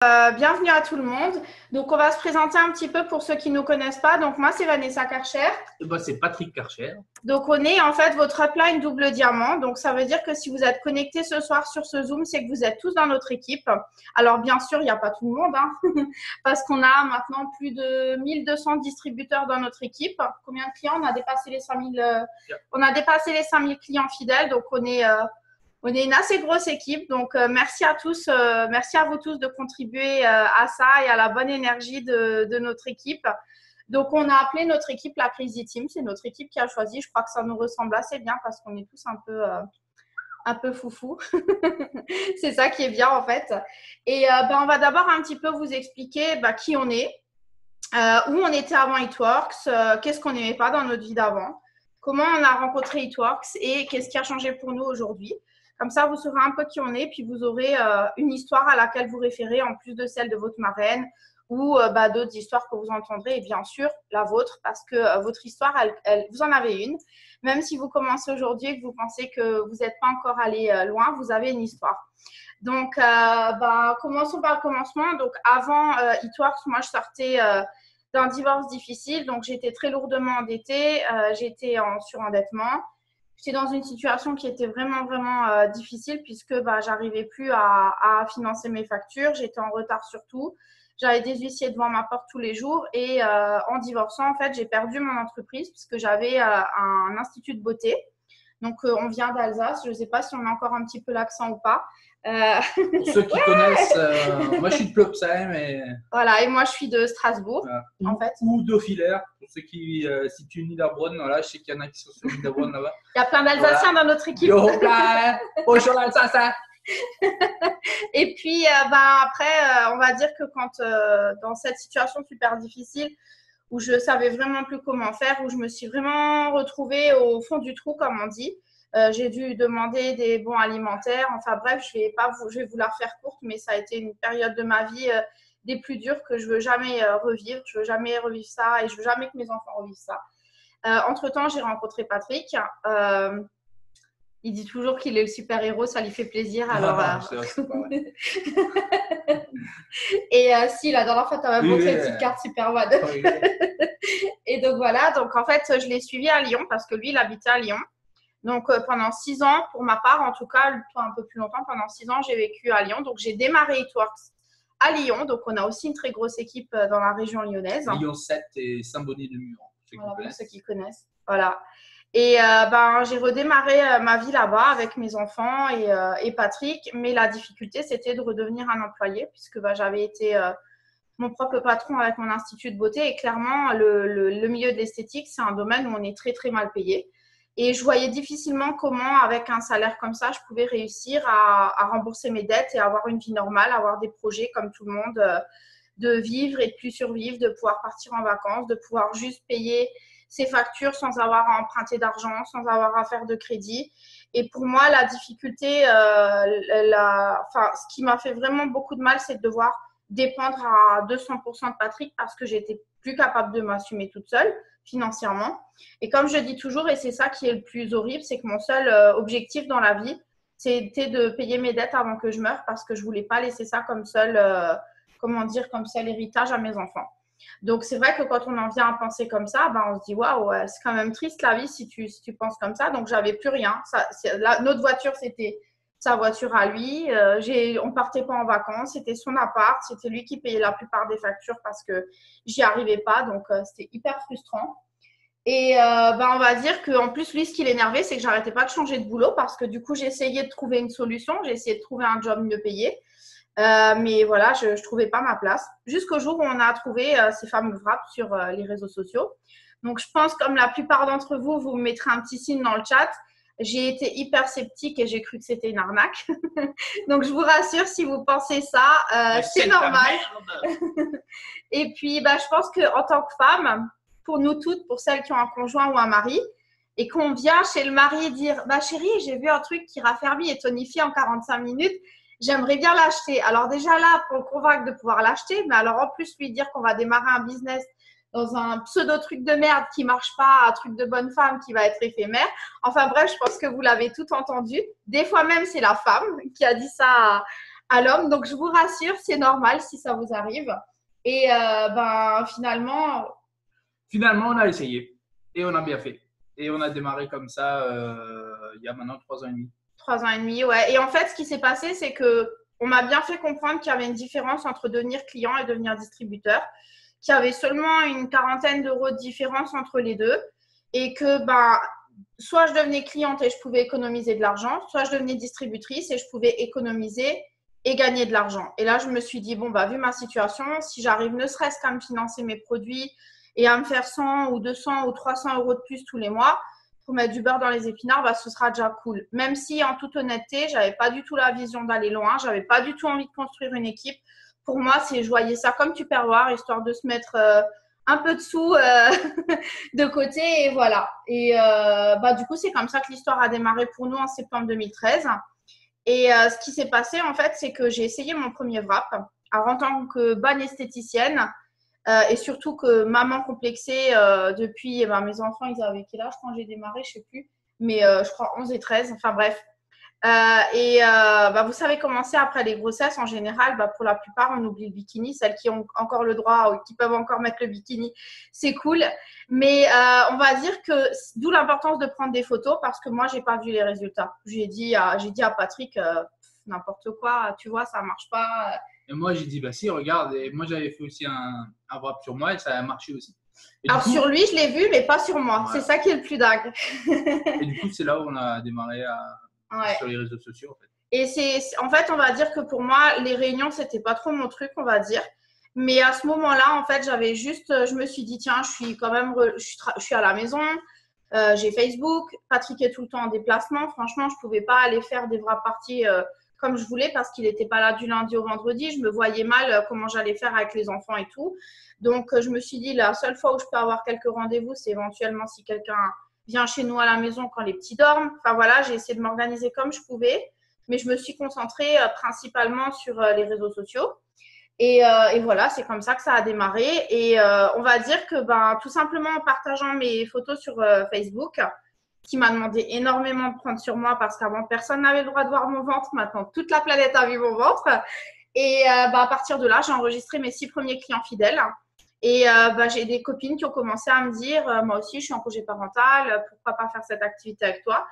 Bienvenue à tout le monde. Donc, on va se présenter un petit peu pour ceux qui ne nous connaissent pas. Donc, moi, c'est Vanessa Karcher. Et moi, c'est Patrick Karcher. Donc, on est en fait votre upline double diamant. Donc, ça veut dire que si vous êtes connectés ce soir sur ce Zoom, c'est que vous êtes tous dans notre équipe. Alors, bien sûr, il n'y a pas tout le monde, hein, parce qu'on a maintenant plus de 1200 distributeurs dans notre équipe. Combien de clients? On a dépassé les 5000, on a dépassé les 5000 clients fidèles. Donc, on est une assez grosse équipe, donc merci à tous, merci à vous tous de contribuer à ça et à la bonne énergie de notre équipe. Donc, on a appelé notre équipe la Crazy Team. C'est notre équipe qui a choisi. Je crois que ça nous ressemble assez bien parce qu'on est tous un peu foufou. C'est ça qui est bien en fait. Et on va d'abord un petit peu vous expliquer qui on est, où on était avant It-Works, qu'est-ce qu'on n'aimait pas dans notre vie d'avant, comment on a rencontré It-Works et qu'est-ce qui a changé pour nous aujourd'hui. Comme ça, vous saurez un peu qui on est, puis vous aurez une histoire à laquelle vous référez en plus de celle de votre marraine ou d'autres histoires que vous entendrez et bien sûr la vôtre parce que votre histoire, vous en avez une. Même si vous commencez aujourd'hui et que vous pensez que vous n'êtes pas encore allé loin, vous avez une histoire. Donc, commençons par le commencement. Donc, avant It-Works, moi, je sortais d'un divorce difficile. Donc, j'étais très lourdement endettée. J'étais en surendettement. J'étais dans une situation qui était vraiment difficile puisque j'arrivais plus à financer mes factures. J'étais en retard sur tout. J'avais des huissiers devant ma porte tous les jours. Et en divorçant, en fait, j'ai perdu mon entreprise puisque j'avais un institut de beauté. Donc, on vient d'Alsace. Je ne sais pas si on a encore un petit peu l'accent ou pas. Pour ceux qui connaissent, moi je suis de Plopsheim. Voilà, et moi je suis de Strasbourg, voilà. en fait. Ou d'Auffilaire, pour ceux qui situent Niederbronn. Voilà, je sais qu'il y en a qui sont sur Niederbronn là-bas. Il y a plein d'Alsaciens dans notre équipe. Bonjour l'Alsace. Et puis, après, on va dire que quand dans cette situation super difficile, où je savais vraiment plus comment faire, où je me suis vraiment retrouvée au fond du trou, comme on dit. J'ai dû demander des bons alimentaires. Enfin bref, je vais vous la refaire courte, mais ça a été une période de ma vie des plus dures que je veux jamais revivre. Je veux jamais revivre ça et je veux jamais que mes enfants revivent ça. Entre-temps, j'ai rencontré Patrick. Il dit toujours qu'il est le super-héros, ça lui fait plaisir. Alors, c'est pas vrai. Et si, la dernière fois, tu m'as montré une petite carte Superman. Oui. Et donc voilà, donc en fait, je l'ai suivi à Lyon parce que lui, il habitait à Lyon. Donc pendant 6 ans, pour ma part, en tout cas, un peu plus longtemps, pendant 6 ans, j'ai vécu à Lyon. Donc j'ai démarré It-Works à Lyon. Donc on a aussi une très grosse équipe dans la région lyonnaise. Lyon 7 et Saint-Bonnet-de-Muran. Voilà, pour ceux qui connaissent. Voilà. Et j'ai redémarré ma vie là-bas avec mes enfants et Patrick. Mais la difficulté, c'était de redevenir un employé puisque j'avais été mon propre patron avec mon institut de beauté. Et clairement, le milieu de l'esthétique, c'est un domaine où on est très mal payé. Et je voyais difficilement comment, avec un salaire comme ça, je pouvais réussir à rembourser mes dettes et avoir une vie normale, avoir des projets comme tout le monde, de vivre et de plus survivre, de pouvoir partir en vacances, de pouvoir juste payer ses factures sans avoir à emprunter d'argent, sans avoir à faire de crédit. Et pour moi, la difficulté, ce qui m'a fait vraiment beaucoup de mal, c'est de devoir dépendre à 200% de Patrick parce que j'étais plus capable de m'assumer toute seule financièrement. Et comme je dis toujours, et c'est ça qui est le plus horrible, c'est que mon seul objectif dans la vie, c'était de payer mes dettes avant que je meure parce que je voulais pas laisser ça comme seul héritage à mes enfants. Donc, c'est vrai que quand on en vient à penser comme ça, on se dit waouh, c'est quand même triste la vie si tu penses comme ça. Donc, j'avais plus rien. Notre voiture, c'était sa voiture à lui. On partait pas en vacances. C'était son appart. C'était lui qui payait la plupart des factures parce que j'y arrivais pas. Donc, c'était hyper frustrant. Et on va dire qu'en plus, lui, ce qui l'énervait, c'est que j'arrêtais pas de changer de boulot parce que du coup, j'ai essayé de trouver une solution. J'ai essayé de trouver un job mieux payé. Mais voilà, je ne trouvais pas ma place. Jusqu'au jour où on a trouvé ces fameux wraps sur les réseaux sociaux. Donc, je pense, comme la plupart d'entre vous, vous me mettrez un petit signe dans le chat. J'ai été hyper sceptique et j'ai cru que c'était une arnaque. Donc, je vous rassure, si vous pensez ça, c'est normal. Et puis, je pense qu'en tant que femme, pour nous toutes, pour celles qui ont un conjoint ou un mari, et qu'on vient chez le mari dire « Chérie, j'ai vu un truc qui raffermit et tonifie en 45 minutes. J'aimerais bien l'acheter. » Alors déjà là, pour le convaincre de pouvoir l'acheter, mais alors en plus lui dire qu'on va démarrer un business dans un pseudo-truc de merde qui marche pas, un truc de bonne femme qui va être éphémère. Enfin bref, je pense que vous l'avez tout entendu. Des fois même, c'est la femme qui a dit ça à l'homme. Donc, je vous rassure, c'est normal si ça vous arrive. Et finalement, Finalement, on a essayé et on a bien fait. Et on a démarré comme ça il y a maintenant 3 ans et demi. 3 ans et demi, ouais. Et en fait, ce qui s'est passé, c'est que on m'a bien fait comprendre qu'il y avait une différence entre devenir client et devenir distributeur, qu'il y avait seulement une quarantaine d'euros de différence entre les deux et que soit je devenais cliente et je pouvais économiser de l'argent, soit je devenais distributrice et je pouvais économiser et gagner de l'argent. Et là, je me suis dit, bon, vu ma situation, si j'arrive ne serait-ce qu'à me financer mes produits et à me faire 100 ou 200 ou 300 euros de plus tous les mois, pour mettre du beurre dans les épinards, ce sera déjà cool. Même si, en toute honnêteté, je n'avais pas du tout la vision d'aller loin, je n'avais pas du tout envie de construire une équipe. Pour moi, je voyais ça comme tupperware, histoire de se mettre un peu de sous de côté et voilà. Et du coup, c'est comme ça que l'histoire a démarré pour nous en septembre 2013. Et ce qui s'est passé, en fait, c'est que j'ai essayé mon premier wrap. Alors, en tant que bonne esthéticienne, et surtout que maman complexée depuis, mes enfants, ils avaient quel âge quand j'ai démarré, je ne sais plus, mais je crois 11 et 13, enfin bref. Vous savez comment c'est après les grossesses, en général, pour la plupart, on oublie le bikini. Celles qui ont encore le droit ou qui peuvent encore mettre le bikini, c'est cool. Mais on va dire que d'où l'importance de prendre des photos parce que moi, j'ai pas vu les résultats. J'ai dit à Patrick, n'importe quoi, tu vois, ça marche pas. Et moi, j'ai dit, bah si, regarde. Et moi, j'avais fait aussi un wrap sur moi et ça a marché aussi. Et alors, sur lui, je l'ai vu, mais pas sur moi. Voilà. C'est ça qui est le plus dingue. Et du coup, c'est là où on a démarré sur les réseaux sociaux, en fait. Et en fait, on va dire que pour moi, les réunions, c'était pas trop mon truc, on va dire. Mais à ce moment-là, en fait, je me suis dit, tiens, je suis quand même, je suis à la maison, j'ai Facebook, Patrick est tout le temps en déplacement. Franchement, je pouvais pas aller faire des vraies parties comme je voulais parce qu'il n'était pas là du lundi au vendredi. Je me voyais mal comment j'allais faire avec les enfants et tout. Donc, je me suis dit, la seule fois où je peux avoir quelques rendez-vous, c'est éventuellement si quelqu'un vient chez nous à la maison quand les petits dorment. Enfin, voilà, j'ai essayé de m'organiser comme je pouvais. Mais je me suis concentrée principalement sur les réseaux sociaux. Et voilà, c'est comme ça que ça a démarré. Et on va dire que tout simplement en partageant mes photos sur Facebook, qui m'a demandé énormément de prendre sur moi parce qu'avant, personne n'avait le droit de voir mon ventre. Maintenant, toute la planète a vu mon ventre. Et à partir de là, j'ai enregistré mes 6 premiers clients fidèles. Et j'ai des copines qui ont commencé à me dire, moi aussi, je suis en congé parental, pourquoi pas faire cette activité avec toi?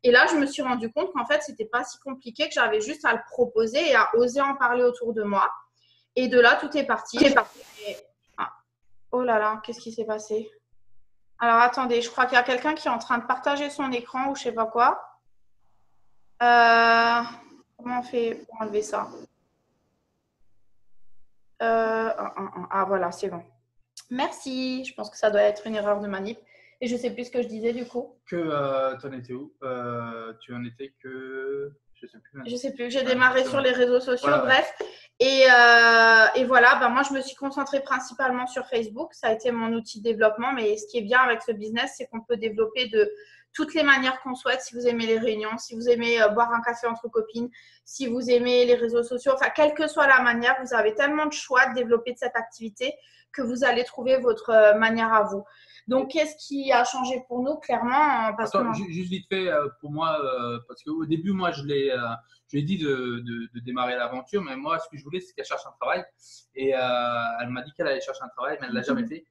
Et là, je me suis rendu compte qu'en fait, c'était pas si compliqué, que j'avais juste à le proposer et à oser en parler autour de moi. Et de là, tout est parti. Oh là là, qu'est-ce qui s'est passé? Alors, attendez, je crois qu'il y a quelqu'un qui est en train de partager son écran ou je sais pas quoi. Comment on fait pour enlever ça? Voilà, c'est bon. Merci. Je pense que ça doit être une erreur de manip. Et je sais plus ce que je disais du coup. Que tu en étais où? Tu en étais que… Je sais plus. Je sais plus. J'ai démarré sur les réseaux sociaux, voilà, bref. Et voilà, moi, je me suis concentrée principalement sur Facebook. Ça a été mon outil de développement. Mais ce qui est bien avec ce business, c'est qu'on peut développer de toutes les manières qu'on souhaite. Si vous aimez les réunions, si vous aimez boire un café entre copines, si vous aimez les réseaux sociaux, enfin, quelle que soit la manière, vous avez tellement de choix de développer de cette activité que vous allez trouver votre manière à vous. Donc, qu'est-ce qui a changé pour nous, clairement juste vite fait, pour moi, parce qu'au début, moi, je lui ai dit de démarrer l'aventure, mais moi, ce que je voulais, c'est qu'elle cherche un travail. Et elle m'a dit qu'elle allait chercher un travail, mais elle ne l'a jamais fait.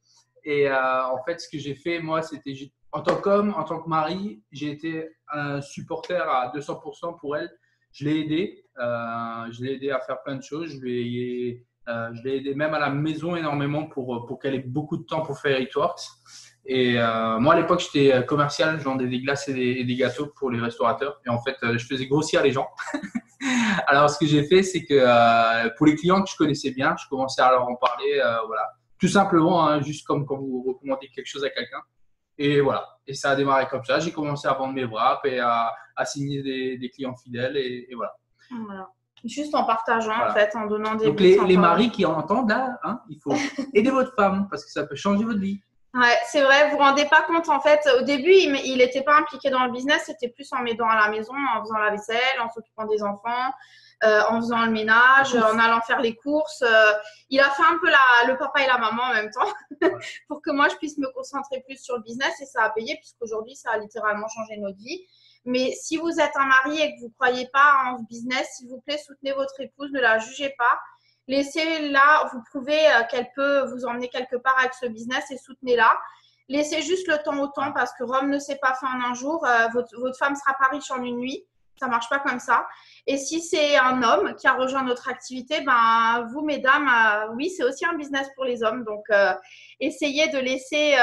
Et en fait, ce que j'ai fait, moi, c'était en tant qu'homme, en tant que mari, j'ai été un supporter à 200% pour elle. Je l'ai aidé. Je l'ai aidé à faire plein de choses. Je l'ai aidé même à la maison énormément pour qu'elle ait beaucoup de temps pour faire Eatworks. Et moi, à l'époque, j'étais commercial. Je vendais des glaces et des gâteaux pour les restaurateurs. Et en fait, je faisais grossir les gens. Alors, ce que j'ai fait, c'est que pour les clients que je connaissais bien, je commençais à leur en parler. Voilà. Tout simplement, hein, juste comme quand vous recommandez quelque chose à quelqu'un. Et voilà. Et ça a démarré comme ça. J'ai commencé à vendre mes wraps et à signer des clients fidèles. Et voilà. Voilà. Juste en partageant, en fait, en donnant des… Donc, les maris qui entendent là, hein, il faut aider votre femme parce que ça peut changer votre vie. Ouais, c'est vrai, vous vous rendez pas compte, en fait, au début, il n'était pas impliqué dans le business, c'était plus en m'aidant à la maison, en faisant la vaisselle, en s'occupant des enfants, en faisant le ménage, en allant faire les courses. Il a fait un peu le papa et la maman en même temps pour que moi, je puisse me concentrer plus sur le business et ça a payé puisqu'aujourd'hui, ça a littéralement changé notre vie. Mais si vous êtes un mari et que vous ne croyez pas en ce business, s'il vous plaît, soutenez votre épouse, ne la jugez pas. Laissez-la vous prouver qu'elle peut vous emmener quelque part avec ce business et soutenez-la. Laissez juste le temps au temps parce que Rome ne s'est pas fait en un jour. Votre femme ne sera pas riche en une nuit. Ça ne marche pas comme ça. Et si c'est un homme qui a rejoint notre activité, ben, vous, mesdames, oui, c'est aussi un business pour les hommes. Donc, essayez de laisser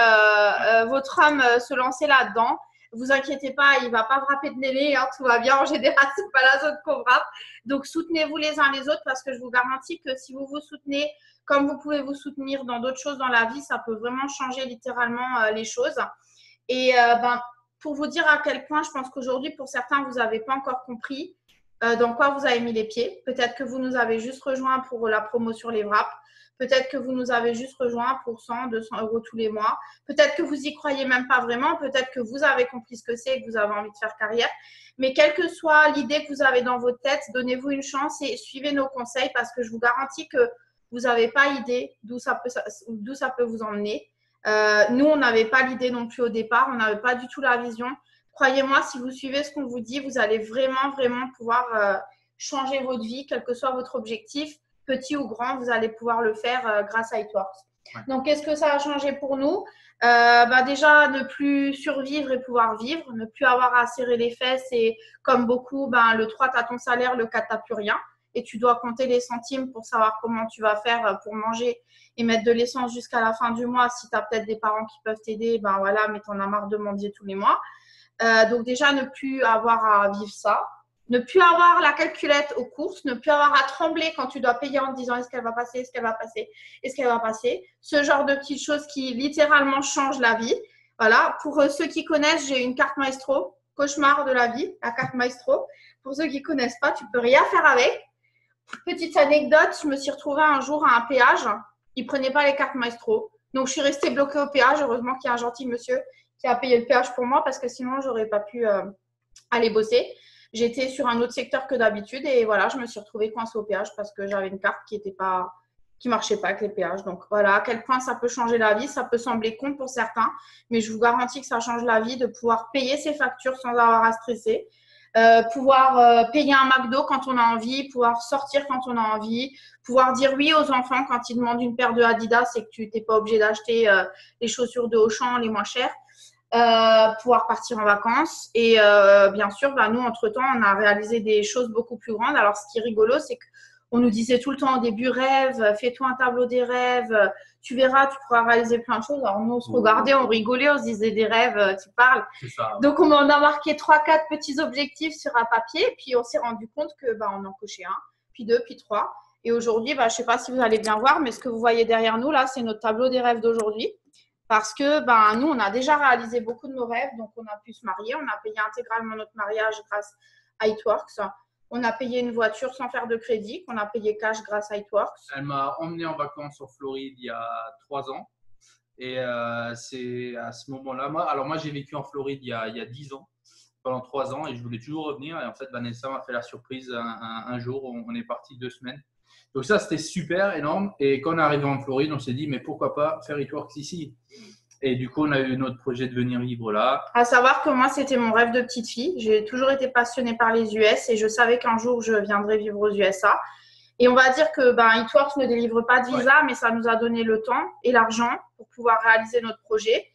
votre homme se lancer là-dedans. Vous inquiétez pas, il ne va pas frapper de nez, hein, tout va bien. En général, ce n'est pas la zone qu'on frappe. Donc, soutenez-vous les uns les autres parce que je vous garantis que si vous vous soutenez comme vous pouvez vous soutenir dans d'autres choses dans la vie, ça peut vraiment changer littéralement les choses. Et ben, pour vous dire à quel point je pense qu'aujourd'hui, pour certains, vous n'avez pas encore compris dans quoi vous avez mis les pieds. Peut-être que vous nous avez juste rejoint pour la promo sur les wraps. Peut-être que vous nous avez juste rejoint pour 100, 200 € tous les mois. Peut-être que vous y croyez même pas vraiment. Peut-être que vous avez compris ce que c'est et que vous avez envie de faire carrière. Mais quelle que soit l'idée que vous avez dans votre tête, donnez-vous une chance et suivez nos conseils parce que je vous garantis que vous n'avez pas idée d'où ça peut vous emmener. Nous, on n'avait pas l'idée non plus au départ. On n'avait pas du tout la vision. Croyez-moi, si vous suivez ce qu'on vous dit, vous allez vraiment, vraiment pouvoir changer votre vie, quel que soit votre objectif, petit ou grand, vous allez pouvoir le faire grâce à It Works. Ouais. Donc, qu'est-ce que ça a changé pour nous? Déjà, ne plus survivre et pouvoir vivre, ne plus avoir à serrer les fesses et comme beaucoup, le 3, tu as ton salaire, le 4, tu n'as plus rien. Et tu dois compter les centimes pour savoir comment tu vas faire pour manger et mettre de l'essence jusqu'à la fin du mois. Si tu as peut-être des parents qui peuvent t'aider, ben voilà, mais tu en as marre de mendier tous les mois. Donc déjà, ne plus avoir à vivre ça. Ne plus avoir la calculette aux courses, ne plus avoir à trembler quand tu dois payer en te disant est-ce qu'elle va passer, est-ce qu'elle va passer, est-ce qu'elle va passer. Ce genre de petites choses qui littéralement changent la vie. Voilà, pour ceux qui connaissent, j'ai une carte Maestro, cauchemar de la vie, la carte Maestro. Pour ceux qui ne connaissent pas, tu peux rien faire avec. Petite anecdote, je me suis retrouvée un jour à un péage. Ils ne prenaient pas les cartes Maestro. Donc, je suis restée bloquée au péage. Heureusement qu'il y a un gentil monsieur qui a payé le péage pour moi parce que sinon, je n'aurais pas pu aller bosser. J'étais sur un autre secteur que d'habitude et voilà, je me suis retrouvée coincée au péage parce que j'avais une carte qui marchait pas avec les péages. Donc, voilà à quel point ça peut changer la vie. Ça peut sembler con pour certains, mais je vous garantis que ça change la vie de pouvoir payer ses factures sans avoir à stresser. Pouvoir payer un McDo quand on a envie, pouvoir sortir quand on a envie, pouvoir dire oui aux enfants quand ils demandent une paire de Adidas et que tu n'es pas obligé d'acheter les chaussures de Auchan les moins chères, pouvoir partir en vacances et bien sûr, nous, entre-temps, on a réalisé des choses beaucoup plus grandes. Alors, ce qui est rigolo, c'est qu'on nous disait tout le temps au début, rêve, fais-toi un tableau des rêves, tu verras, tu pourras réaliser plein de choses. Alors, nous, on se regardait, on rigolait, on se disait des rêves, tu parles. C'est ça. Donc, on en a marqué 3-4 petits objectifs sur un papier. Puis, on s'est rendu compte que on en cochait un, puis 2, puis 3. Et aujourd'hui, je ne sais pas si vous allez bien voir, mais ce que vous voyez derrière nous, là, c'est notre tableau des rêves d'aujourd'hui. Parce que nous, on a déjà réalisé beaucoup de nos rêves. Donc, on a pu se marier. On a payé intégralement notre mariage grâce à It Works. On a payé une voiture sans faire de crédit, qu'on a payé cash grâce à It Works. Elle m'a emmené en vacances en Floride il y a 3 ans. Et c'est à ce moment-là. Moi, j'ai vécu en Floride il y a 10 ans, pendant 3 ans, et je voulais toujours revenir. Et en fait, Vanessa m'a fait la surprise un jour. On est parti 2 semaines. Donc ça, c'était super, énorme. Et quand on est arrivé en Floride, on s'est dit, mais pourquoi pas faire It Works ici? Et du coup, on a eu notre projet de venir vivre là. À savoir que moi, c'était mon rêve de petite fille. J'ai toujours été passionnée par les US et je savais qu'un jour, je viendrais vivre aux USA. Et on va dire que It Works ne délivre pas de visa, mais ça nous a donné le temps et l'argent pour pouvoir réaliser notre projet.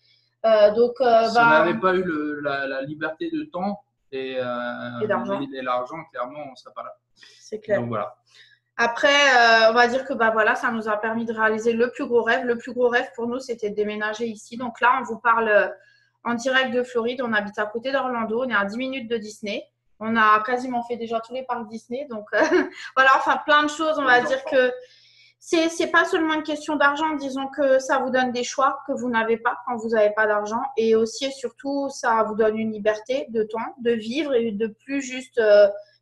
Si on n'avait pas eu la liberté de temps et l'argent, clairement, on ne serait pas là. C'est clair. Donc voilà. Après, on va dire que ça nous a permis de réaliser le plus gros rêve. Le plus gros rêve pour nous, c'était de déménager ici. Donc là, on vous parle en direct de Floride. On habite à côté d'Orlando. On est à 10 minutes de Disney. On a quasiment fait déjà tous les parcs Disney. Donc voilà, enfin plein de choses. On va dire que c'est pas seulement une question d'argent. Disons que ça vous donne des choix que vous n'avez pas quand vous n'avez pas d'argent. Et aussi et surtout, ça vous donne une liberté de temps, de vivre et de plus juste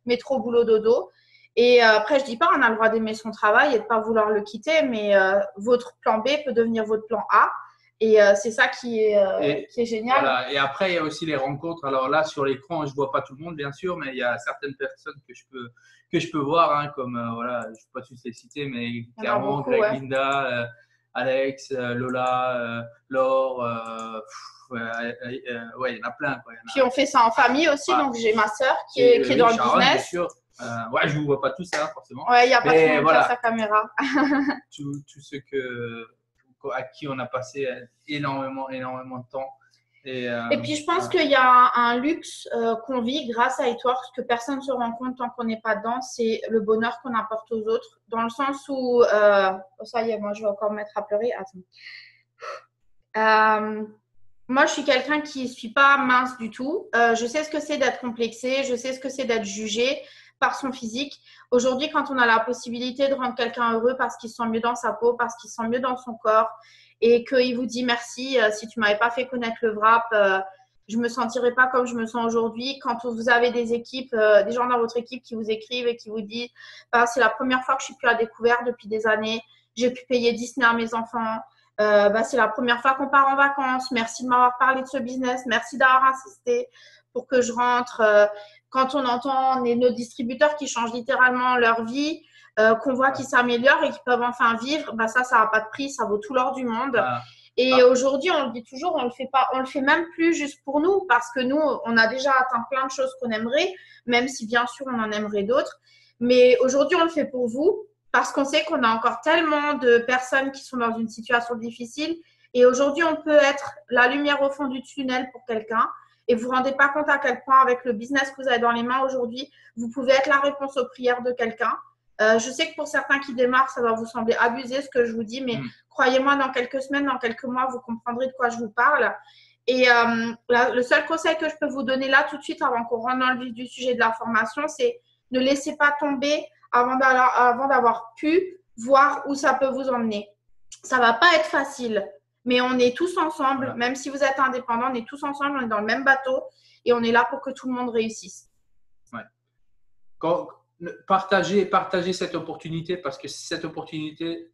métro, boulot, dodo. Et après, je dis pas, on a le droit d'aimer son travail et de pas vouloir le quitter, mais votre plan B peut devenir votre plan A. Et c'est ça qui est génial. Voilà. Et après, il y a aussi les rencontres. Alors là, sur l'écran, je ne vois pas tout le monde, bien sûr, mais il y a certaines personnes que je peux voir, comme, voilà, je ne vais pas tous les citer, mais clairement, Greg, Linda, Alex, Lola, Laure, ouais, il y en a plein. Quoi. Puis on fait ça en famille aussi, donc j'ai ma sœur qui est dans le Sharon, business. Bien sûr. Ouais, je ne vous vois pas tous, hein, forcément. Ouais, il n'y a pas tout le monde qui a sa caméra. Tous ceux à qui on a passé énormément de temps. Et puis, je pense qu'il y a un luxe qu'on vit grâce à Eatworks que personne ne se rend compte tant qu'on n'est pas dedans, c'est le bonheur qu'on apporte aux autres. Dans le sens où, oh, ça y est, moi, je vais encore me mettre à pleurer. Attends. Moi, je suis quelqu'un qui ne suis pas mince du tout. Je sais ce que c'est d'être complexé, je sais ce que c'est d'être jugé par son physique. Aujourd'hui, quand on a la possibilité de rendre quelqu'un heureux parce qu'il se sent mieux dans sa peau, parce qu'il se sent mieux dans son corps, et qu'il vous dit merci, si tu ne m'avais pas fait connaître le wrap, je ne me sentirais pas comme je me sens aujourd'hui. Quand vous avez des équipes, des gens dans votre équipe qui vous écrivent et qui vous disent c'est la première fois que je suis plus à découvert depuis des années, j'ai pu payer Disney à mes enfants, c'est la première fois qu'on part en vacances, merci de m'avoir parlé de ce business, merci d'avoir assisté pour que je rentre. Quand on entend nos distributeurs qui changent littéralement leur vie, qu'on voit qu'ils s'améliorent et qu'ils peuvent enfin vivre, ça n'a pas de prix, ça vaut tout l'or du monde. Et aujourd'hui, on le dit toujours, on le fait même plus juste pour nous, parce que nous, on a déjà atteint plein de choses qu'on aimerait, même si bien sûr on en aimerait d'autres. Mais aujourd'hui, on le fait pour vous, parce qu'on sait qu'on a encore tellement de personnes qui sont dans une situation difficile. Et aujourd'hui, on peut être la lumière au fond du tunnel pour quelqu'un. Et vous ne vous rendez pas compte à quel point, avec le business que vous avez dans les mains aujourd'hui, vous pouvez être la réponse aux prières de quelqu'un. Je sais que pour certains qui démarrent, ça va vous sembler abusé ce que je vous dis, mais croyez-moi, dans quelques semaines, dans quelques mois, vous comprendrez de quoi je vous parle. Et le seul conseil que je peux vous donner là tout de suite, avant qu'on rentre dans le vif du sujet de la formation, c'est ne laissez pas tomber avant d'avoir pu voir où ça peut vous emmener. Ça ne va pas être facile, mais on est tous ensemble, même si vous êtes indépendant, on est tous ensemble, on est dans le même bateau et on est là pour que tout le monde réussisse. Partagez cette opportunité, parce que cette opportunité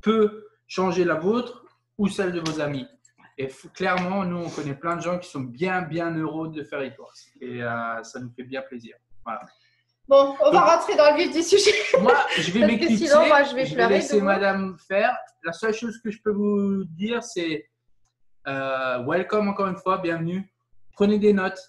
peut changer la vôtre ou celle de vos amis. Et clairement, nous, on connaît plein de gens qui sont bien heureux de faire Eatworks. Et ça nous fait bien plaisir. Voilà. Bon, on va rentrer dans le vif du sujet. Moi, je vais m'éclipser. Sinon, je vais laisser madame faire. La seule chose que je peux vous dire, c'est welcome encore une fois, bienvenue. Prenez des notes.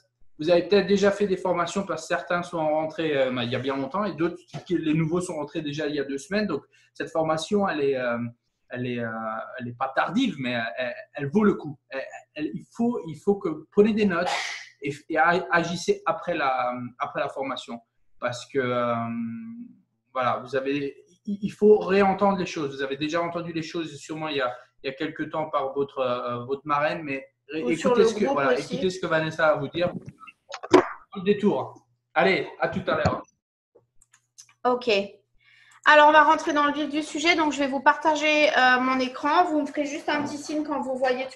Vous avez peut-être déjà fait des formations, parce que certains sont rentrés il y a bien longtemps et d'autres, les nouveaux sont rentrés déjà il y a 2 semaines. Donc, cette formation, elle est pas tardive, mais elle vaut le coup. Il faut que prenez des notes et agissez après la formation. Parce que voilà, il faut réentendre les choses. Vous avez déjà entendu les choses sûrement il y a quelques temps par votre marraine, mais écoutez ce que Vanessa a à vous dire. Détour. Allez, à tout à l'heure. Ok. Alors, on va rentrer dans le vif du sujet. Donc, je vais vous partager mon écran. Vous me ferez juste un petit signe quand vous voyez.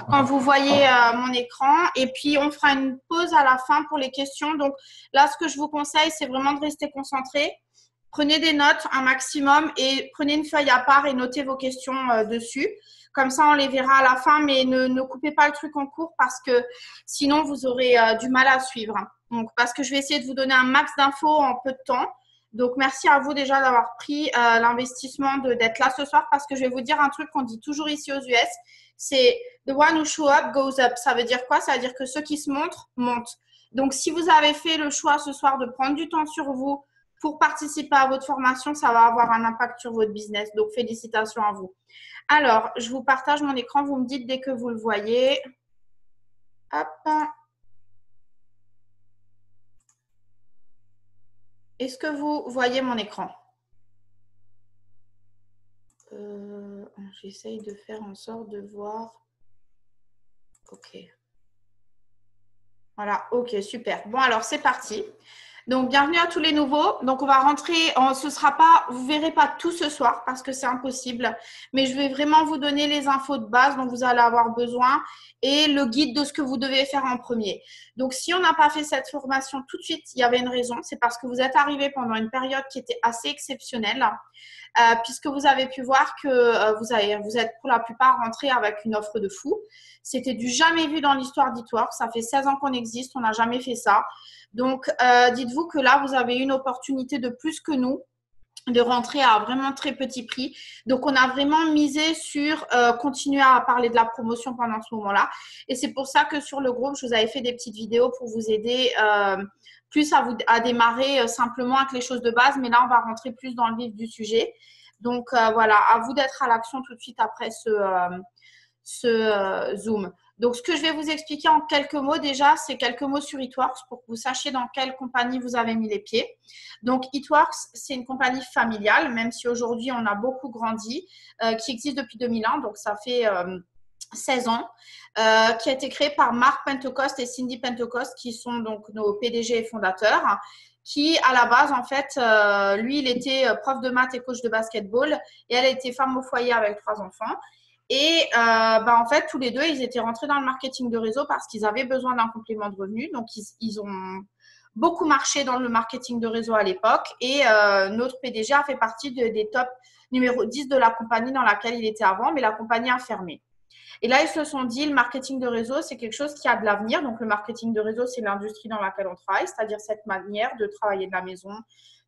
Quand vous voyez mon écran. Et puis, on fera une pause à la fin pour les questions. Donc, là, ce que je vous conseille, c'est vraiment de rester concentré. Prenez des notes un maximum et prenez une feuille à part et notez vos questions dessus. Comme ça, on les verra à la fin, mais ne coupez pas le truc en cours, parce que sinon, vous aurez du mal à suivre. Donc, parce que je vais essayer de vous donner un max d'infos en peu de temps. Donc, merci à vous déjà d'avoir pris l'investissement d'être là ce soir, parce que je vais vous dire un truc qu'on dit toujours ici aux US, c'est « the one who show up goes up ». Ça veut dire quoi? Ça veut dire que ceux qui se montrent, montent. Donc, si vous avez fait le choix ce soir de prendre du temps sur vous pour participer à votre formation, ça va avoir un impact sur votre business. Donc, félicitations à vous. Alors, je vous partage mon écran. Vous me dites dès que vous le voyez. Hop. Est-ce que vous voyez mon écran? J'essaye de faire en sorte de voir. Ok. Voilà, ok, super. Bon, alors, c'est parti. Donc, bienvenue à tous les nouveaux. Donc, on va rentrer, vous ne verrez pas tout ce soir parce que c'est impossible, mais je vais vraiment vous donner les infos de base dont vous allez avoir besoin et le guide de ce que vous devez faire en premier. Donc, si on n'a pas fait cette formation tout de suite, il y avait une raison. C'est parce que vous êtes arrivé pendant une période qui était assez exceptionnelle, puisque vous avez pu voir que vous êtes pour la plupart rentrés avec une offre de fou. C'était du jamais vu dans l'histoire d'Eatworks. Ça fait 16 ans qu'on existe, on n'a jamais fait ça. Donc, dites-vous que là, vous avez une opportunité de plus que nous de rentrer à vraiment très petit prix. Donc, on a vraiment misé sur continuer à parler de la promotion pendant ce moment-là. Et c'est pour ça que sur le groupe, je vous avais fait des petites vidéos pour vous aider plus à démarrer simplement avec les choses de base. Mais là, on va rentrer plus dans le vif du sujet. Donc, voilà, à vous d'être à l'action tout de suite après ce Zoom. Donc, ce que je vais vous expliquer en quelques mots déjà, c'est quelques mots sur Eatworks pour que vous sachiez dans quelle compagnie vous avez mis les pieds. Donc, Eatworks, c'est une compagnie familiale, même si aujourd'hui, on a beaucoup grandi, qui existe depuis 2001, donc ça fait 16 ans, qui a été créée par Mark Pentecost et Cindy Pentecost, qui sont donc nos PDG et fondateurs, qui, à la base, en fait, lui, il était prof de maths et coach de basketball, et elle était femme au foyer avec 3 enfants. Et en fait, tous les deux, ils étaient rentrés dans le marketing de réseau parce qu'ils avaient besoin d'un complément de revenus. Donc, ils ont beaucoup marché dans le marketing de réseau à l'époque. Et notre PDG a fait partie des top numéro 10 de la compagnie dans laquelle il était avant, mais la compagnie a fermé. Et là, ils se sont dit, le marketing de réseau, c'est quelque chose qui a de l'avenir. Donc, le marketing de réseau, c'est l'industrie dans laquelle on travaille, c'est-à-dire cette manière de travailler de la maison,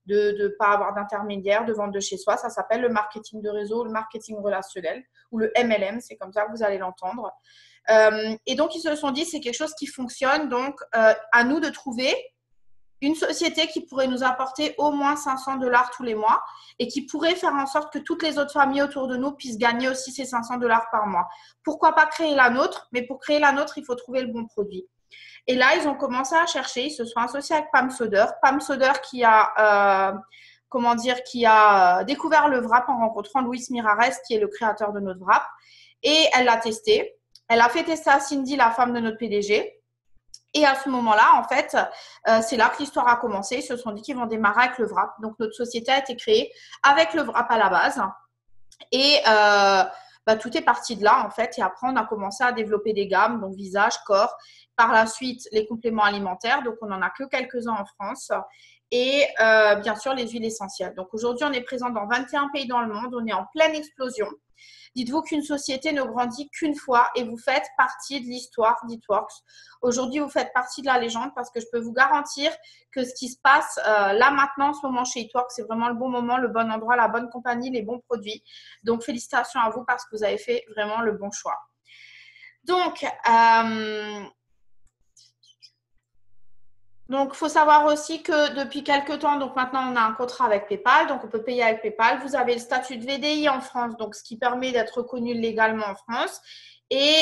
de ne pas avoir d'intermédiaire, de vendre de chez soi. Ça s'appelle le marketing de réseau, le marketing relationnel ou le MLM, c'est comme ça que vous allez l'entendre. Et donc, ils se sont dit, c'est quelque chose qui fonctionne. Donc, à nous de trouver une société qui pourrait nous apporter au moins 500 $ tous les mois et qui pourrait faire en sorte que toutes les autres familles autour de nous puissent gagner aussi ces 500 $ par mois. Pourquoi pas créer la nôtre? Mais pour créer la nôtre, il faut trouver le bon produit. Et là, ils ont commencé à chercher. Ils se sont associés avec Pam Soder. Pam Soder qui a, découvert le wrap en rencontrant Luis Mirares, qui est le créateur de notre wrap. Et elle l'a testé. Elle a fait tester à Cindy, la femme de notre PDG. Et à ce moment-là, en fait, c'est là que l'histoire a commencé. Ils se sont dit qu'ils vont démarrer avec le wrap. Donc, notre société a été créée avec le wrap à la base. Et tout est parti de là, en fait. Et après, on a commencé à développer des gammes, donc visage, corps. Par la suite, les compléments alimentaires. Donc, on n'en a que quelques-uns en France. Et bien sûr, les huiles essentielles. Donc, aujourd'hui, on est présent dans 21 pays dans le monde. On est en pleine explosion. Dites-vous qu'une société ne grandit qu'une fois et vous faites partie de l'histoire d'Eatworks. Aujourd'hui, vous faites partie de la légende parce que je peux vous garantir que ce qui se passe là maintenant, en ce moment chez Eatworks, c'est vraiment le bon moment, le bon endroit, la bonne compagnie, les bons produits. Donc, félicitations à vous parce que vous avez fait vraiment le bon choix. Donc, il faut savoir aussi que depuis quelques temps, donc maintenant, on a un contrat avec PayPal, donc on peut payer avec PayPal. Vous avez le statut de VDI en France, donc ce qui permet d'être reconnu légalement en France. Et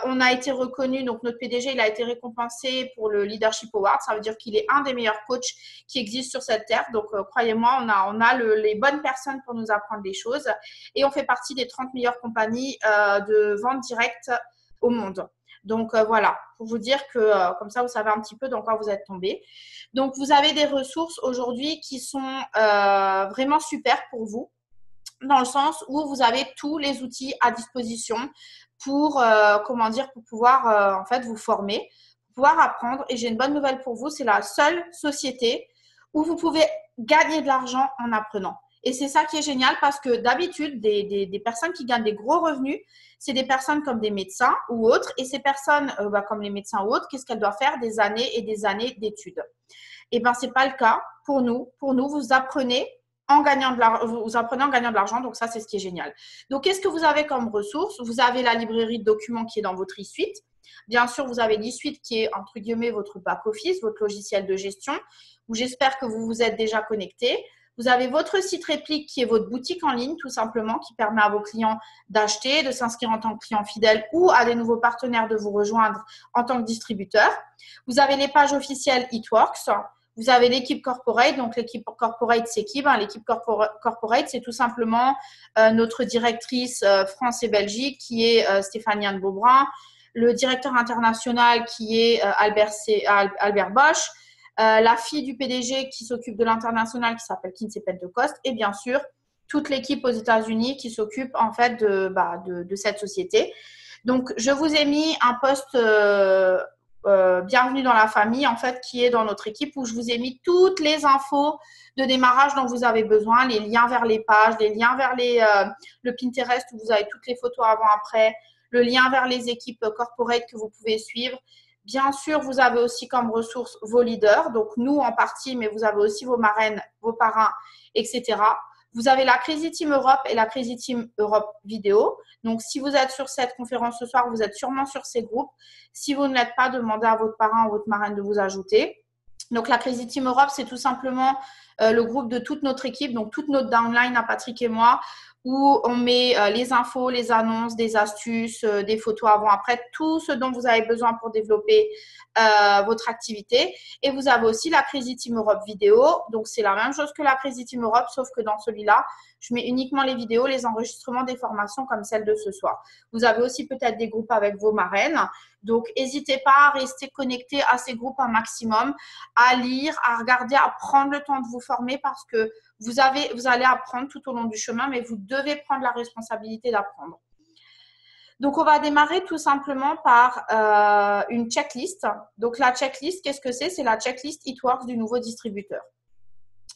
on a été reconnu, donc notre PDG, il a été récompensé pour le Leadership Award. Ça veut dire qu'il est un des meilleurs coachs qui existent sur cette terre. Donc, croyez-moi, on a les bonnes personnes pour nous apprendre des choses. Et on fait partie des 30 meilleures compagnies de vente directe au monde. Donc, voilà, pour vous dire que comme ça, vous savez un petit peu dans quoi vous êtes tombé. Donc, vous avez des ressources aujourd'hui qui sont vraiment super pour vous, dans le sens où vous avez tous les outils à disposition pour, pour pouvoir en fait vous former, pouvoir apprendre. Et j'ai une bonne nouvelle pour vous, c'est la seule société où vous pouvez gagner de l'argent en apprenant. Et c'est ça qui est génial parce que d'habitude, des personnes qui gagnent des gros revenus, c'est des personnes comme des médecins ou autres. Et ces personnes, comme les médecins ou autres, qu'est-ce qu'elles doivent faire? Des années et des années d'études. Et bien, ce n'est pas le cas pour nous. Pour nous, vous apprenez en gagnant de l'argent. Donc, ça, c'est ce qui est génial. Donc, qu'est-ce que vous avez comme ressources? Vous avez la librairie de documents qui est dans votre e-suite. Bien sûr, vous avez l'e-suite qui est, entre guillemets, votre back-office, votre logiciel de gestion, où j'espère que vous vous êtes déjà connecté. Vous avez votre site réplique qui est votre boutique en ligne, tout simplement, qui permet à vos clients d'acheter, de s'inscrire en tant que client fidèle ou à des nouveaux partenaires de vous rejoindre en tant que distributeur. Vous avez les pages officielles Eatworks. Vous avez l'équipe corporate. Donc, l'équipe corporate, c'est qui? L'équipe corporate, c'est tout simplement notre directrice France et Belgique qui est Stéphanie Anne Beaubrun, le directeur international qui est Albert Bosch, la fille du PDG qui s'occupe de l'international qui s'appelle Kinsey Pentecost et bien sûr toute l'équipe aux États-Unis qui s'occupe en fait de cette société. Donc, je vous ai mis un post bienvenue dans la famille en fait qui est dans notre équipe où je vous ai mis toutes les infos de démarrage dont vous avez besoin, les liens vers les pages, les liens vers le Pinterest où vous avez toutes les photos avant-après, le lien vers les équipes corporate que vous pouvez suivre. Bien sûr, vous avez aussi comme ressources vos leaders, donc nous en partie, mais vous avez aussi vos marraines, vos parrains etc. Vous avez la Crazy Team Europe et la Crazy Team Europe vidéo. Donc, si vous êtes sur cette conférence ce soir, vous êtes sûrement sur ces groupes. Si vous ne l'êtes pas, demandez à votre parrain ou votre marraine de vous ajouter. Donc, la Crazy Team Europe, c'est tout simplement le groupe de toute notre équipe, donc toute notre downline à Patrick et moi, où on met les infos, les annonces, des astuces, des photos avant-après, tout ce dont vous avez besoin pour développer votre activité. Et vous avez aussi la Crazy Team Europe vidéo. Donc, c'est la même chose que la Crazy Team Europe, sauf que dans celui-là, je mets uniquement les vidéos, les enregistrements des formations comme celle de ce soir. Vous avez aussi peut-être des groupes avec vos marraines. Donc, n'hésitez pas à rester connecté à ces groupes un maximum, à lire, à regarder, à prendre le temps de vous former parce que vous allez apprendre tout au long du chemin, mais vous devez prendre la responsabilité d'apprendre. Donc, on va démarrer tout simplement par une checklist. Donc, la checklist, qu'est-ce que c'est? C'est la checklist It-Works du nouveau distributeur.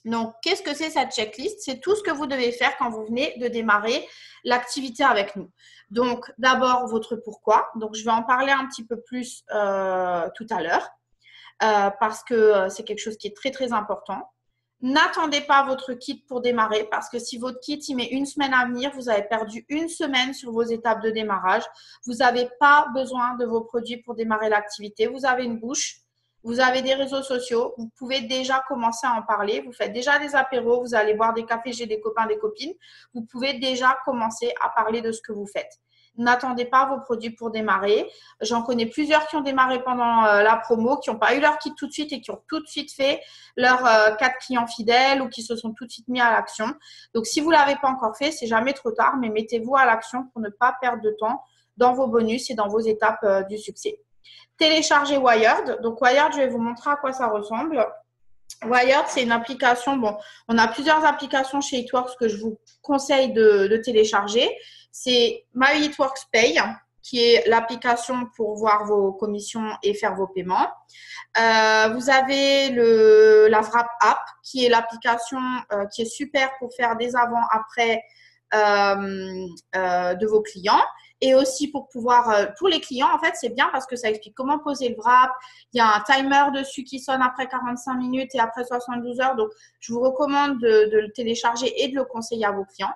Donc, qu'est-ce que c'est cette checklist? C'est tout ce que vous devez faire quand vous venez de démarrer l'activité avec nous. Donc, d'abord, votre pourquoi. Donc, je vais en parler un petit peu plus tout à l'heure parce que c'est quelque chose qui est très, très important. N'attendez pas votre kit pour démarrer parce que si votre kit il met une semaine à venir, vous avez perdu une semaine sur vos étapes de démarrage. Vous n'avez pas besoin de vos produits pour démarrer l'activité. Vous avez une bouche, vous avez des réseaux sociaux, vous pouvez déjà commencer à en parler. Vous faites déjà des apéros, vous allez boire des cafés chez des copains, des copines. Vous pouvez déjà commencer à parler de ce que vous faites. N'attendez pas vos produits pour démarrer. J'en connais plusieurs qui ont démarré pendant la promo, qui n'ont pas eu leur kit tout de suite et qui ont tout de suite fait leurs 4 clients fidèles ou qui se sont tout de suite mis à l'action. Donc, si vous ne l'avez pas encore fait, c'est jamais trop tard, mais mettez-vous à l'action pour ne pas perdre de temps dans vos bonus et dans vos étapes du succès. Téléchargez Wired. Donc, Wired, je vais vous montrer à quoi ça ressemble. Wired, c'est une application. Bon, on a plusieurs applications chez It-Works que je vous conseille de télécharger. C'est My It-Works Pay, qui est l'application pour voir vos commissions et faire vos paiements. Vous avez la Wrap App, qui est l'application qui est super pour faire des avant-après de vos clients. Et aussi pour pouvoir, pour les clients, en fait, c'est bien parce que ça explique comment poser le wrap. Il y a un timer dessus qui sonne après 45 minutes et après 72 heures. Donc, je vous recommande de le télécharger et de le conseiller à vos clients.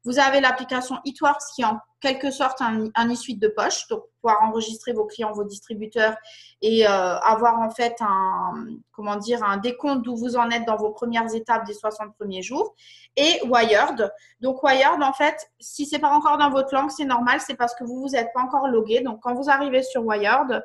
Vous avez l'application It-Works qui est en quelque sorte un e-suite de poche, donc pouvoir enregistrer vos clients, vos distributeurs et avoir en fait un décompte d'où vous en êtes dans vos premières étapes des 60 premiers jours. Et Wired. Donc Wired, en fait, si ce n'est pas encore dans votre langue, c'est normal, c'est parce que vous ne vous êtes pas encore logué. Donc quand vous arrivez sur Wired,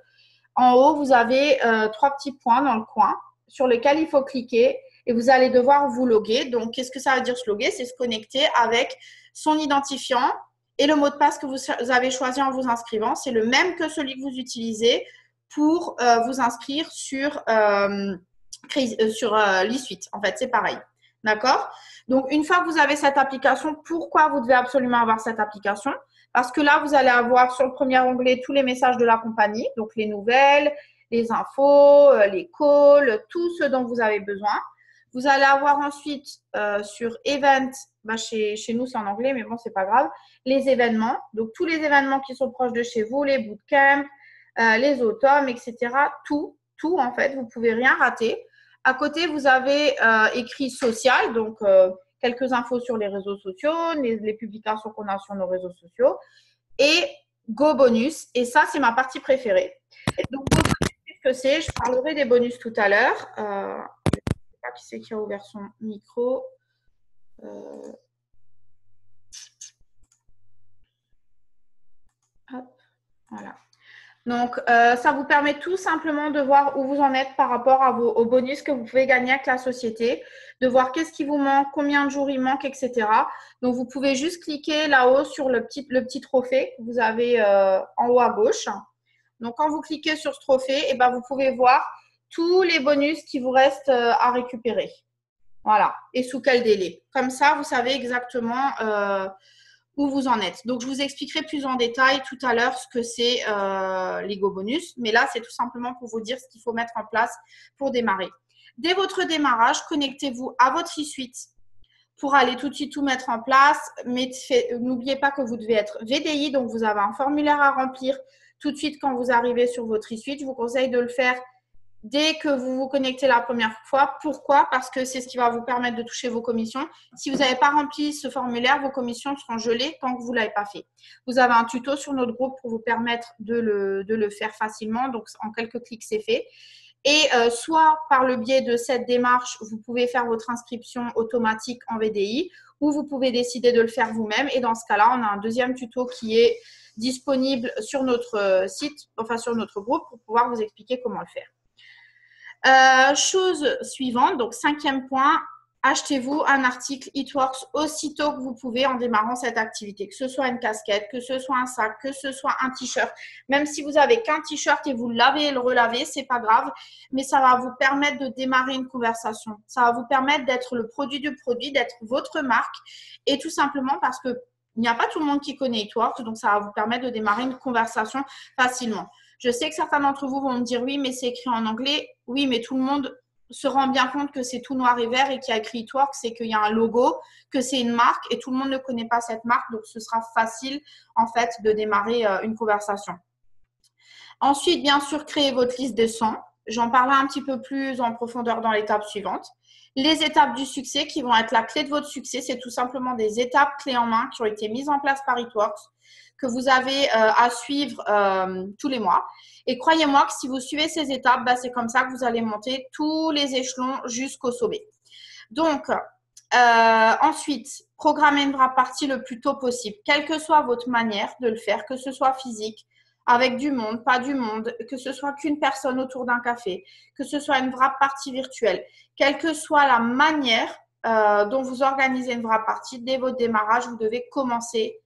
en haut, vous avez 3 petits points dans le coin sur lesquels il faut cliquer et vous allez devoir vous loguer. Donc, qu'est-ce que ça veut dire se loguer? C'est se connecter avec son identifiant et le mot de passe que vous avez choisi en vous inscrivant. C'est le même que celui que vous utilisez pour vous inscrire sur l'e-suite. En fait, c'est pareil. D'accord? Donc, une fois que vous avez cette application, pourquoi vous devez absolument avoir cette application? Parce que là, vous allez avoir sur le premier onglet tous les messages de la compagnie, donc les nouvelles, les infos, les calls, tout ce dont vous avez besoin. Vous allez avoir ensuite sur Event, chez nous c'est en anglais, mais bon, c'est pas grave, les événements. Donc, tous les événements qui sont proches de chez vous, les bootcamps, les automnes, etc. Tout en fait, vous pouvez rien rater. À côté, vous avez écrit social, donc quelques infos sur les réseaux sociaux, les publications qu'on a sur nos réseaux sociaux et Go Bonus. Et ça, c'est ma partie préférée. Et donc, Go Bonus, qu'est-ce que c'est? Je parlerai des bonus tout à l'heure. Je ne sais pas qui c'est qui a ouvert son micro. Hop, voilà. Donc, ça vous permet tout simplement de voir où vous en êtes par rapport aux bonus que vous pouvez gagner avec la société, de voir qu'est-ce qui vous manque, combien de jours il manque, etc. Donc, vous pouvez juste cliquer là-haut sur le petit trophée que vous avez en haut à gauche. Donc, quand vous cliquez sur ce trophée, eh ben, vous pouvez voir tous les bonus qui vous restent à récupérer. Voilà. Et sous quel délai. Comme ça, vous savez exactement où vous en êtes. Donc, je vous expliquerai plus en détail tout à l'heure ce que c'est les Go Bonus. Mais là, c'est tout simplement pour vous dire ce qu'il faut mettre en place pour démarrer. Dès votre démarrage, connectez-vous à votre e-suite pour aller tout de suite tout mettre en place. Mais n'oubliez pas que vous devez être VDI. Donc, vous avez un formulaire à remplir tout de suite quand vous arrivez sur votre e-suite. Je vous conseille de le faire dès que vous vous connectez la première fois. Pourquoi? Parce que c'est ce qui va vous permettre de toucher vos commissions. Si vous n'avez pas rempli ce formulaire, vos commissions seront gelées tant que vous ne l'avez pas fait. Vous avez un tuto sur notre groupe pour vous permettre de le faire facilement. Donc, en quelques clics, c'est fait. Et soit par le biais de cette démarche, vous pouvez faire votre inscription automatique en VDI ou vous pouvez décider de le faire vous-même. Et dans ce cas-là, on a un deuxième tuto qui est disponible sur notre site, enfin sur notre groupe pour pouvoir vous expliquer comment le faire. Chose suivante, donc 5e point, achetez-vous un article It-Works aussitôt que vous pouvez en démarrant cette activité. Que ce soit une casquette, que ce soit un sac, que ce soit un t-shirt. Même si vous n'avez qu'un t-shirt et vous le lavez et le relavez, c'est pas grave. Mais ça va vous permettre de démarrer une conversation. Ça va vous permettre d'être le produit du produit, d'être votre marque. Et tout simplement parce que il n'y a pas tout le monde qui connaît It-Works, donc ça va vous permettre de démarrer une conversation facilement. Je sais que certains d'entre vous vont me dire oui, mais c'est écrit en anglais. Oui, mais tout le monde se rend bien compte que c'est tout noir et vert et qu'il y a écrit It-Works, c'est qu'il y a un logo, que c'est une marque et tout le monde ne connaît pas cette marque. Donc, ce sera facile en fait de démarrer une conversation. Ensuite, bien sûr, créez votre liste de 100. J'en parlerai un petit peu plus en profondeur dans l'étape suivante. Les étapes du succès qui vont être la clé de votre succès, c'est tout simplement des étapes clés en main qui ont été mises en place par It-Works, que vous avez à suivre tous les mois. Et croyez-moi que si vous suivez ces étapes, c'est comme ça que vous allez monter tous les échelons jusqu'au sommet. Donc, ensuite, programmez une wrap party le plus tôt possible, quelle que soit votre manière de le faire, que ce soit physique, avec du monde, pas du monde, que ce soit qu'une personne autour d'un café, que ce soit une wrap party virtuelle, quelle que soit la manière dont vous organisez une wrap party, dès votre démarrage, vous devez commencer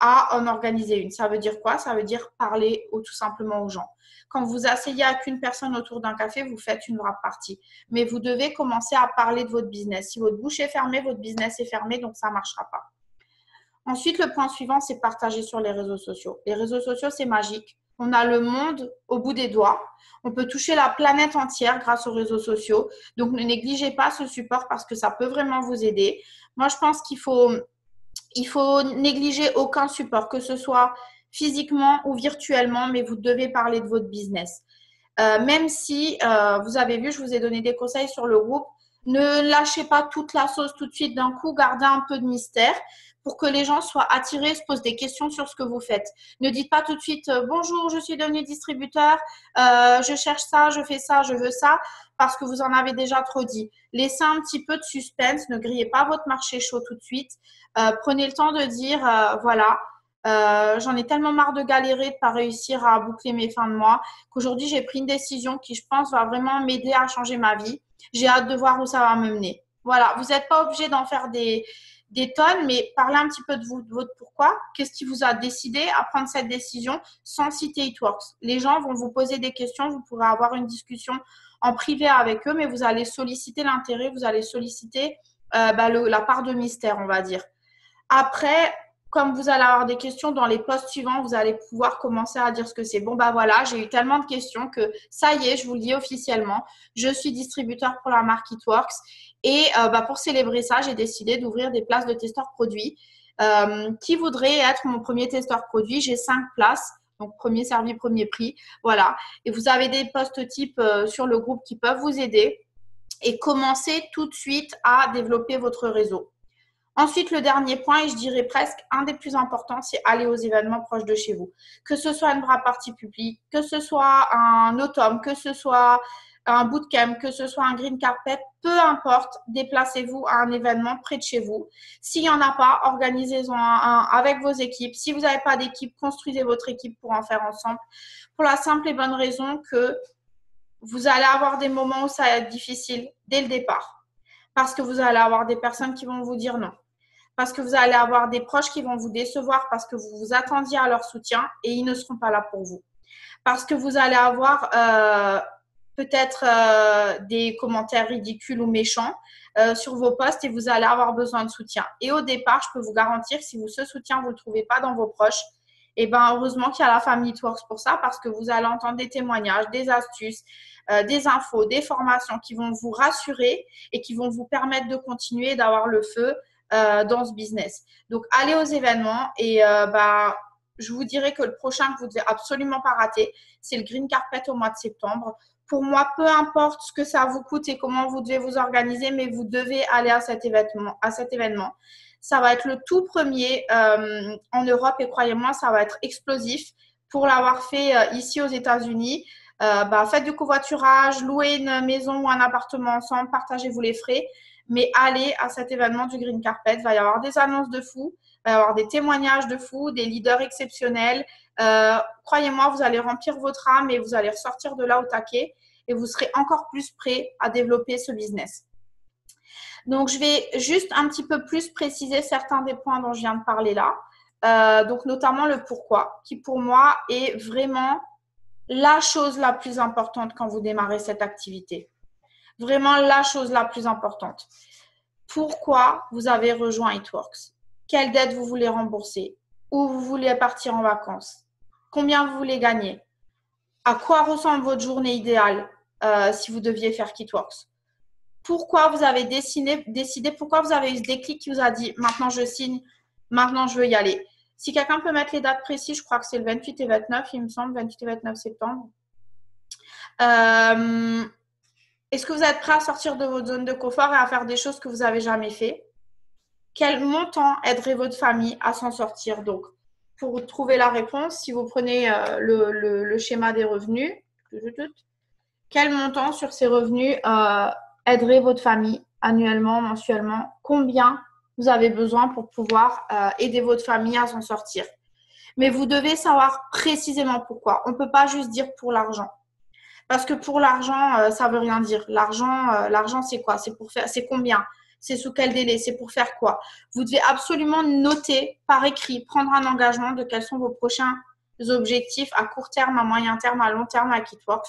à en organiser une. Ça veut dire quoi? Ça veut dire parler tout simplement aux gens. Quand vous asseyez avec une personne autour d'un café, vous faites une wrap party. Mais vous devez commencer à parler de votre business. Si votre bouche est fermée, votre business est fermé, donc ça ne marchera pas. Ensuite, le point suivant, c'est partager sur les réseaux sociaux. Les réseaux sociaux, c'est magique. On a le monde au bout des doigts. On peut toucher la planète entière grâce aux réseaux sociaux. Donc, ne négligez pas ce support parce que ça peut vraiment vous aider. Moi, je pense qu'il faut négliger aucun support, que ce soit physiquement ou virtuellement, mais vous devez parler de votre business. Même si vous avez vu, je vous ai donné des conseils sur le groupe, ne lâchez pas toute la sauce tout de suite d'un coup, gardez un peu de mystère pour que les gens soient attirés, se posent des questions sur ce que vous faites. Ne dites pas tout de suite « Bonjour, je suis devenu distributeur, je cherche ça, je fais ça, je veux ça », parce que vous en avez déjà trop dit. Laissez un petit peu de suspense, ne grillez pas votre marché chaud tout de suite. Prenez le temps de dire voilà, j'en ai tellement marre de galérer, de ne pas réussir à boucler mes fins de mois, qu'aujourd'hui j'ai pris une décision qui, je pense, va vraiment m'aider à changer ma vie. J'ai hâte de voir où ça va me mener. Voilà, vous n'êtes pas obligé d'en faire des tonnes, mais parlez un petit peu de vous, de votre pourquoi. Qu'est-ce qui vous a décidé à prendre cette décision sans citer It-Works? Les gens vont vous poser des questions, vous pourrez avoir une discussion en privé avec eux, mais vous allez solliciter l'intérêt, vous allez solliciter la part de mystère, on va dire. Après, comme vous allez avoir des questions dans les posts suivants, vous allez pouvoir commencer à dire ce que c'est. Bon, voilà, j'ai eu tellement de questions que ça y est, je vous le dis officiellement, je suis distributeur pour la marque It-Works. Et pour célébrer ça, j'ai décidé d'ouvrir des places de testeurs produits. Qui voudrait être mon premier testeur produit? J'ai 5 places. Donc, premier servi, premier prix. Voilà. Et vous avez des posts types sur le groupe qui peuvent vous aider. Et commencez tout de suite à développer votre réseau. Ensuite, le dernier point, et je dirais presque un des plus importants, c'est aller aux événements proches de chez vous. Que ce soit une wrap party publique, que ce soit un automne, que ce soit un bootcamp, que ce soit un green carpet, peu importe, déplacez-vous à un événement près de chez vous. S'il n'y en a pas, organisez-en un avec vos équipes. Si vous n'avez pas d'équipe, construisez votre équipe pour en faire ensemble. Pour la simple et bonne raison que vous allez avoir des moments où ça va être difficile dès le départ. Parce que vous allez avoir des personnes qui vont vous dire non. Parce que vous allez avoir des proches qui vont vous décevoir parce que vous vous attendiez à leur soutien et ils ne seront pas là pour vous. Parce que vous allez avoir peut-être des commentaires ridicules ou méchants sur vos posts et vous allez avoir besoin de soutien. Et au départ, je peux vous garantir, si ce soutien, vous ne le trouvez pas dans vos proches, heureusement qu'il y a la famille It-Works pour ça parce que vous allez entendre des témoignages, des astuces, des infos, des formations qui vont vous rassurer et qui vont vous permettre de continuer d'avoir le feu dans ce business. Donc, allez aux événements et je vous dirais que le prochain que vous ne devez absolument pas rater, c'est le Green Carpet au mois de septembre Pour moi, peu importe ce que ça vous coûte et comment vous devez vous organiser, mais vous devez aller à cet événement. Ça va être le tout premier en Europe et croyez-moi, ça va être explosif. Pour l'avoir fait ici aux États-Unis, faites du covoiturage, louez une maison ou un appartement ensemble, partagez-vous les frais, mais allez à cet événement du Green Carpet. Il va y avoir des annonces de fous, il va y avoir des témoignages de fous, des leaders exceptionnels. Croyez-moi, vous allez remplir votre âme et vous allez ressortir de là au taquet et vous serez encore plus prêt à développer ce business. Donc, je vais juste un petit peu plus préciser certains des points dont je viens de parler là. Donc, notamment le pourquoi, qui pour moi est vraiment la chose la plus importante quand vous démarrez cette activité. Vraiment la chose la plus importante. Pourquoi vous avez rejoint It Works? Quelle dette vous voulez rembourser? Où vous voulez partir en vacances? Combien vous voulez gagner? À quoi ressemble votre journée idéale si vous deviez faire It Works? Pourquoi vous avez décidé, pourquoi vous avez eu ce déclic qui vous a dit maintenant je signe, maintenant je veux y aller? Si quelqu'un peut mettre les dates précises, je crois que c'est le 28 et 29, il me semble, 28 et 29 septembre. Est-ce que vous êtes prêt à sortir de votre zone de confort et à faire des choses que vous n'avez jamais fait? Quel montant aiderait votre famille à s'en sortir? Donc, pour trouver la réponse, si vous prenez le schéma des revenus, quel montant sur ces revenus aiderait votre famille annuellement, mensuellement? Combien vous avez besoin pour pouvoir aider votre famille à s'en sortir? Mais vous devez savoir précisément pourquoi. On ne peut pas juste dire pour l'argent. Parce que pour l'argent, ça ne veut rien dire. L'argent, c'est quoi? C'est combien? C'est sous quel délai? C'est pour faire quoi? Vous devez absolument noter par écrit, prendre un engagement de quels sont vos prochains objectifs à court terme, à moyen terme, à long terme avec It Works.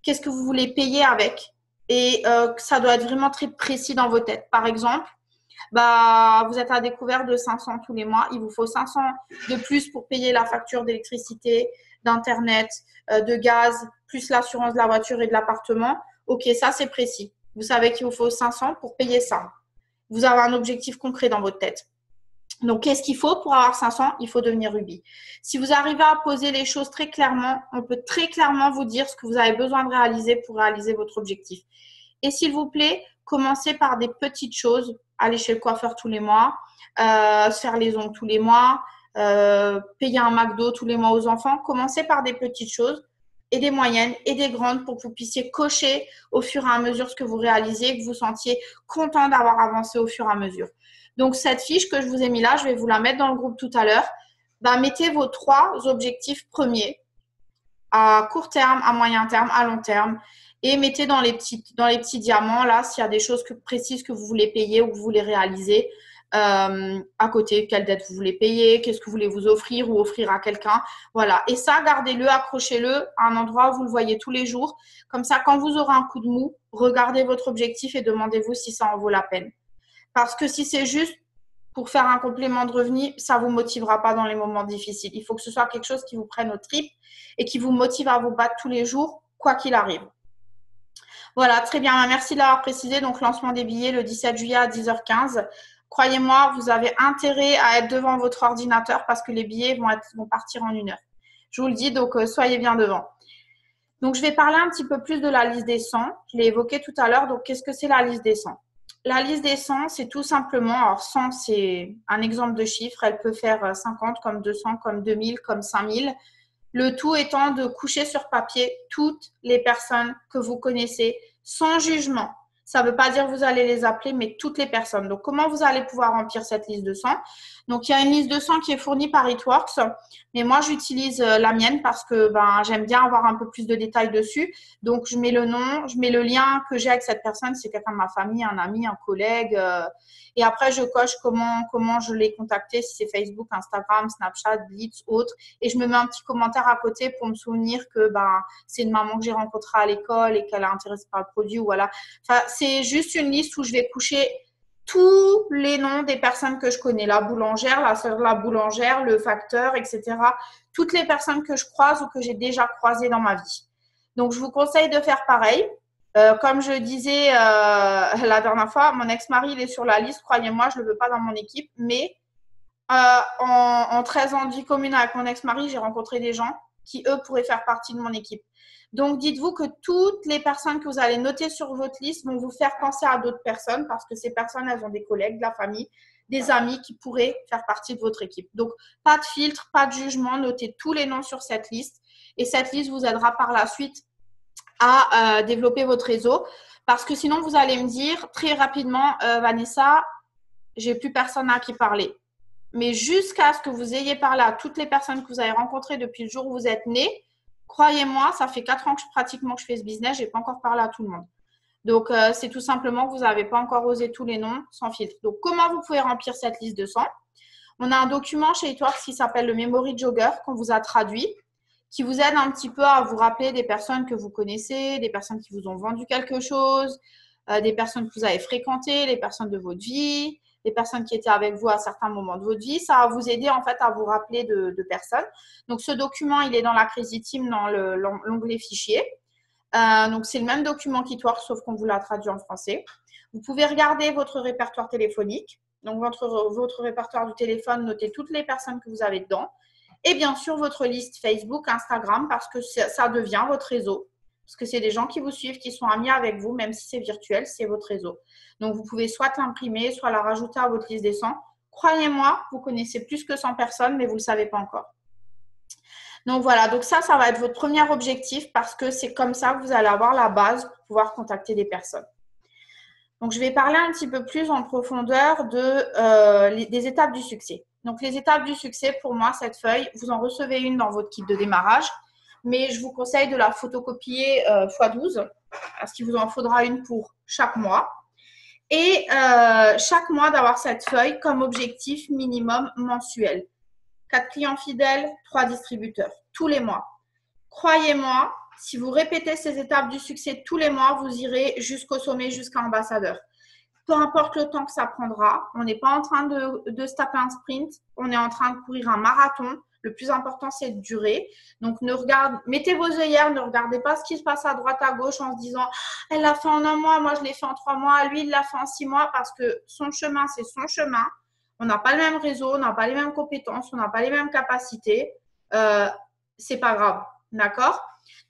Qu'est-ce que vous voulez payer avec? Et ça doit être vraiment très précis dans vos têtes. Par exemple, vous êtes à découvert de 500 tous les mois. Il vous faut 500 de plus pour payer la facture d'électricité, d'Internet, de gaz, plus l'assurance de la voiture et de l'appartement. Ok, ça c'est précis. Vous savez qu'il vous faut 500 pour payer ça. Vous avez un objectif concret dans votre tête. Donc, qu'est-ce qu'il faut pour avoir 500? Il faut devenir Ruby. Si vous arrivez à poser les choses très clairement, on peut très clairement vous dire ce que vous avez besoin de réaliser pour réaliser votre objectif. Et s'il vous plaît, commencez par des petites choses. Aller chez le coiffeur tous les mois, se faire les ongles tous les mois, payer un McDo tous les mois aux enfants. Commencez par des petites choses et des moyennes et des grandes pour que vous puissiez cocher au fur et à mesure ce que vous réalisez, que vous sentiez content d'avoir avancé au fur et à mesure. Donc, cette fiche que je vous ai mis là, je vais vous la mettre dans le groupe tout à l'heure. Mettez vos 3 objectifs premiers à court terme, à moyen terme, à long terme et mettez dans les petits diamants là s'il y a des choses précises que vous voulez payer ou que vous voulez réaliser. À côté, quelle dette vous voulez payer, qu'est-ce que vous voulez vous offrir ou offrir à quelqu'un. Voilà. Et ça, gardez-le, accrochez-le à un endroit où vous le voyez tous les jours. Comme ça, quand vous aurez un coup de mou, regardez votre objectif et demandez-vous si ça en vaut la peine. Parce que si c'est juste pour faire un complément de revenu, ça ne vous motivera pas dans les moments difficiles. Il faut que ce soit quelque chose qui vous prenne aux tripes et qui vous motive à vous battre tous les jours, quoi qu'il arrive. Voilà, très bien. Merci de l'avoir précisé. Donc, lancement des billets le 17 juillet à 10h15. Croyez-moi, vous avez intérêt à être devant votre ordinateur parce que les billets vont partir en 1 heure. Je vous le dis, donc soyez bien devant. Donc, je vais parler un petit peu plus de la liste des 100. Je l'ai évoqué tout à l'heure. Donc, qu'est-ce que c'est la liste des 100? La liste des 100, c'est tout simplement, alors 100, c'est un exemple de chiffre. Elle peut faire 50, comme 200, comme 2000, comme 5000. Le tout étant de coucher sur papier toutes les personnes que vous connaissez sans jugement. Ça ne veut pas dire que vous allez les appeler, mais toutes les personnes. Donc, comment vous allez pouvoir remplir cette liste de 100? Donc, il y a une liste de 100 qui est fournie par It Works, mais moi, j'utilise la mienne parce que j'aime bien avoir un peu plus de détails dessus. Donc, je mets le nom, je mets le lien que j'ai avec cette personne. C'est quelqu'un de ma famille, un ami, un collègue. Et après, je coche comment je l'ai contacté, si c'est Facebook, Instagram, Snapchat, Blitz, autre. Et je me mets un petit commentaire à côté pour me souvenir que c'est une maman que j'ai rencontrée à l'école et qu'elle est intéressée par le produit. Voilà. Enfin, c'est juste une liste où je vais coucher tous les noms des personnes que je connais. La boulangère, la sœur de la boulangère, le facteur, etc. Toutes les personnes que je croise ou que j'ai déjà croisées dans ma vie. Donc, je vous conseille de faire pareil. Comme je disais la dernière fois, mon ex-mari, il est sur la liste. Croyez-moi, je ne le veux pas dans mon équipe. Mais en 13 ans de vie commune avec mon ex-mari, j'ai rencontré des gens qui, eux, pourraient faire partie de mon équipe. Donc, dites-vous que toutes les personnes que vous allez noter sur votre liste vont vous faire penser à d'autres personnes parce que ces personnes, elles ont des collègues, de la famille, des amis qui pourraient faire partie de votre équipe. Donc, pas de filtre, pas de jugement, notez tous les noms sur cette liste et cette liste vous aidera par la suite à développer votre réseau parce que sinon, vous allez me dire très rapidement, Vanessa, j'ai plus personne à qui parler. Mais jusqu'à ce que vous ayez parlé à toutes les personnes que vous avez rencontrées depuis le jour où vous êtes né, croyez-moi, ça fait 4 ans que pratiquement que je fais ce business, je n'ai pas encore parlé à tout le monde. Donc, c'est tout simplement que vous n'avez pas encore osé tous les noms sans filtre. Donc, comment vous pouvez remplir cette liste de 100? On a un document chez Eatworks qui s'appelle le Memory Jogger qu'on vous a traduit, qui vous aide un petit peu à vous rappeler des personnes que vous connaissez, des personnes qui vous ont vendu quelque chose, des personnes que vous avez fréquentées, les personnes de votre vie, les personnes qui étaient avec vous à certains moments de votre vie. Ça va vous aider en fait à vous rappeler de personnes. Donc, ce document, il est dans la Crazy Team dans l'onglet fichier. Donc, c'est le même document qu'Eatworks, sauf qu'on vous l'a traduit en français. Vous pouvez regarder votre répertoire téléphonique. Donc, votre répertoire du téléphone, notez toutes les personnes que vous avez dedans. Et bien sûr, votre liste Facebook, Instagram, parce que ça devient votre réseau. Parce que c'est des gens qui vous suivent, qui sont amis avec vous, même si c'est virtuel, c'est votre réseau. Donc, vous pouvez soit l'imprimer, soit la rajouter à votre liste des 100. Croyez-moi, vous connaissez plus que 100 personnes, mais vous ne le savez pas encore. Donc, voilà. Donc, ça va être votre premier objectif parce que c'est comme ça que vous allez avoir la base pour pouvoir contacter des personnes. Donc, je vais parler un petit peu plus en profondeur des étapes du succès. Donc, les étapes du succès, pour moi, cette feuille, vous en recevez une dans votre kit de démarrage. Mais je vous conseille de la photocopier x12 parce qu'il vous en faudra une pour chaque mois. Et chaque mois, d'avoir cette feuille comme objectif minimum mensuel. 4 clients fidèles, 3 distributeurs, tous les mois. Croyez-moi, si vous répétez ces étapes du succès tous les mois, vous irez jusqu'au sommet, jusqu'à ambassadeur. Peu importe le temps que ça prendra, on n'est pas en train de se taper un sprint, on est en train de courir un marathon. Le plus important, c'est de durer. Donc, mettez vos œillères, ne regardez pas ce qui se passe à droite, à gauche en se disant « Elle l'a fait en 1 mois, moi je l'ai fait en 3 mois, lui il l'a fait en 6 mois » parce que son chemin, c'est son chemin. On n'a pas le même réseau, on n'a pas les mêmes compétences, on n'a pas les mêmes capacités. C'est pas grave, d'accord?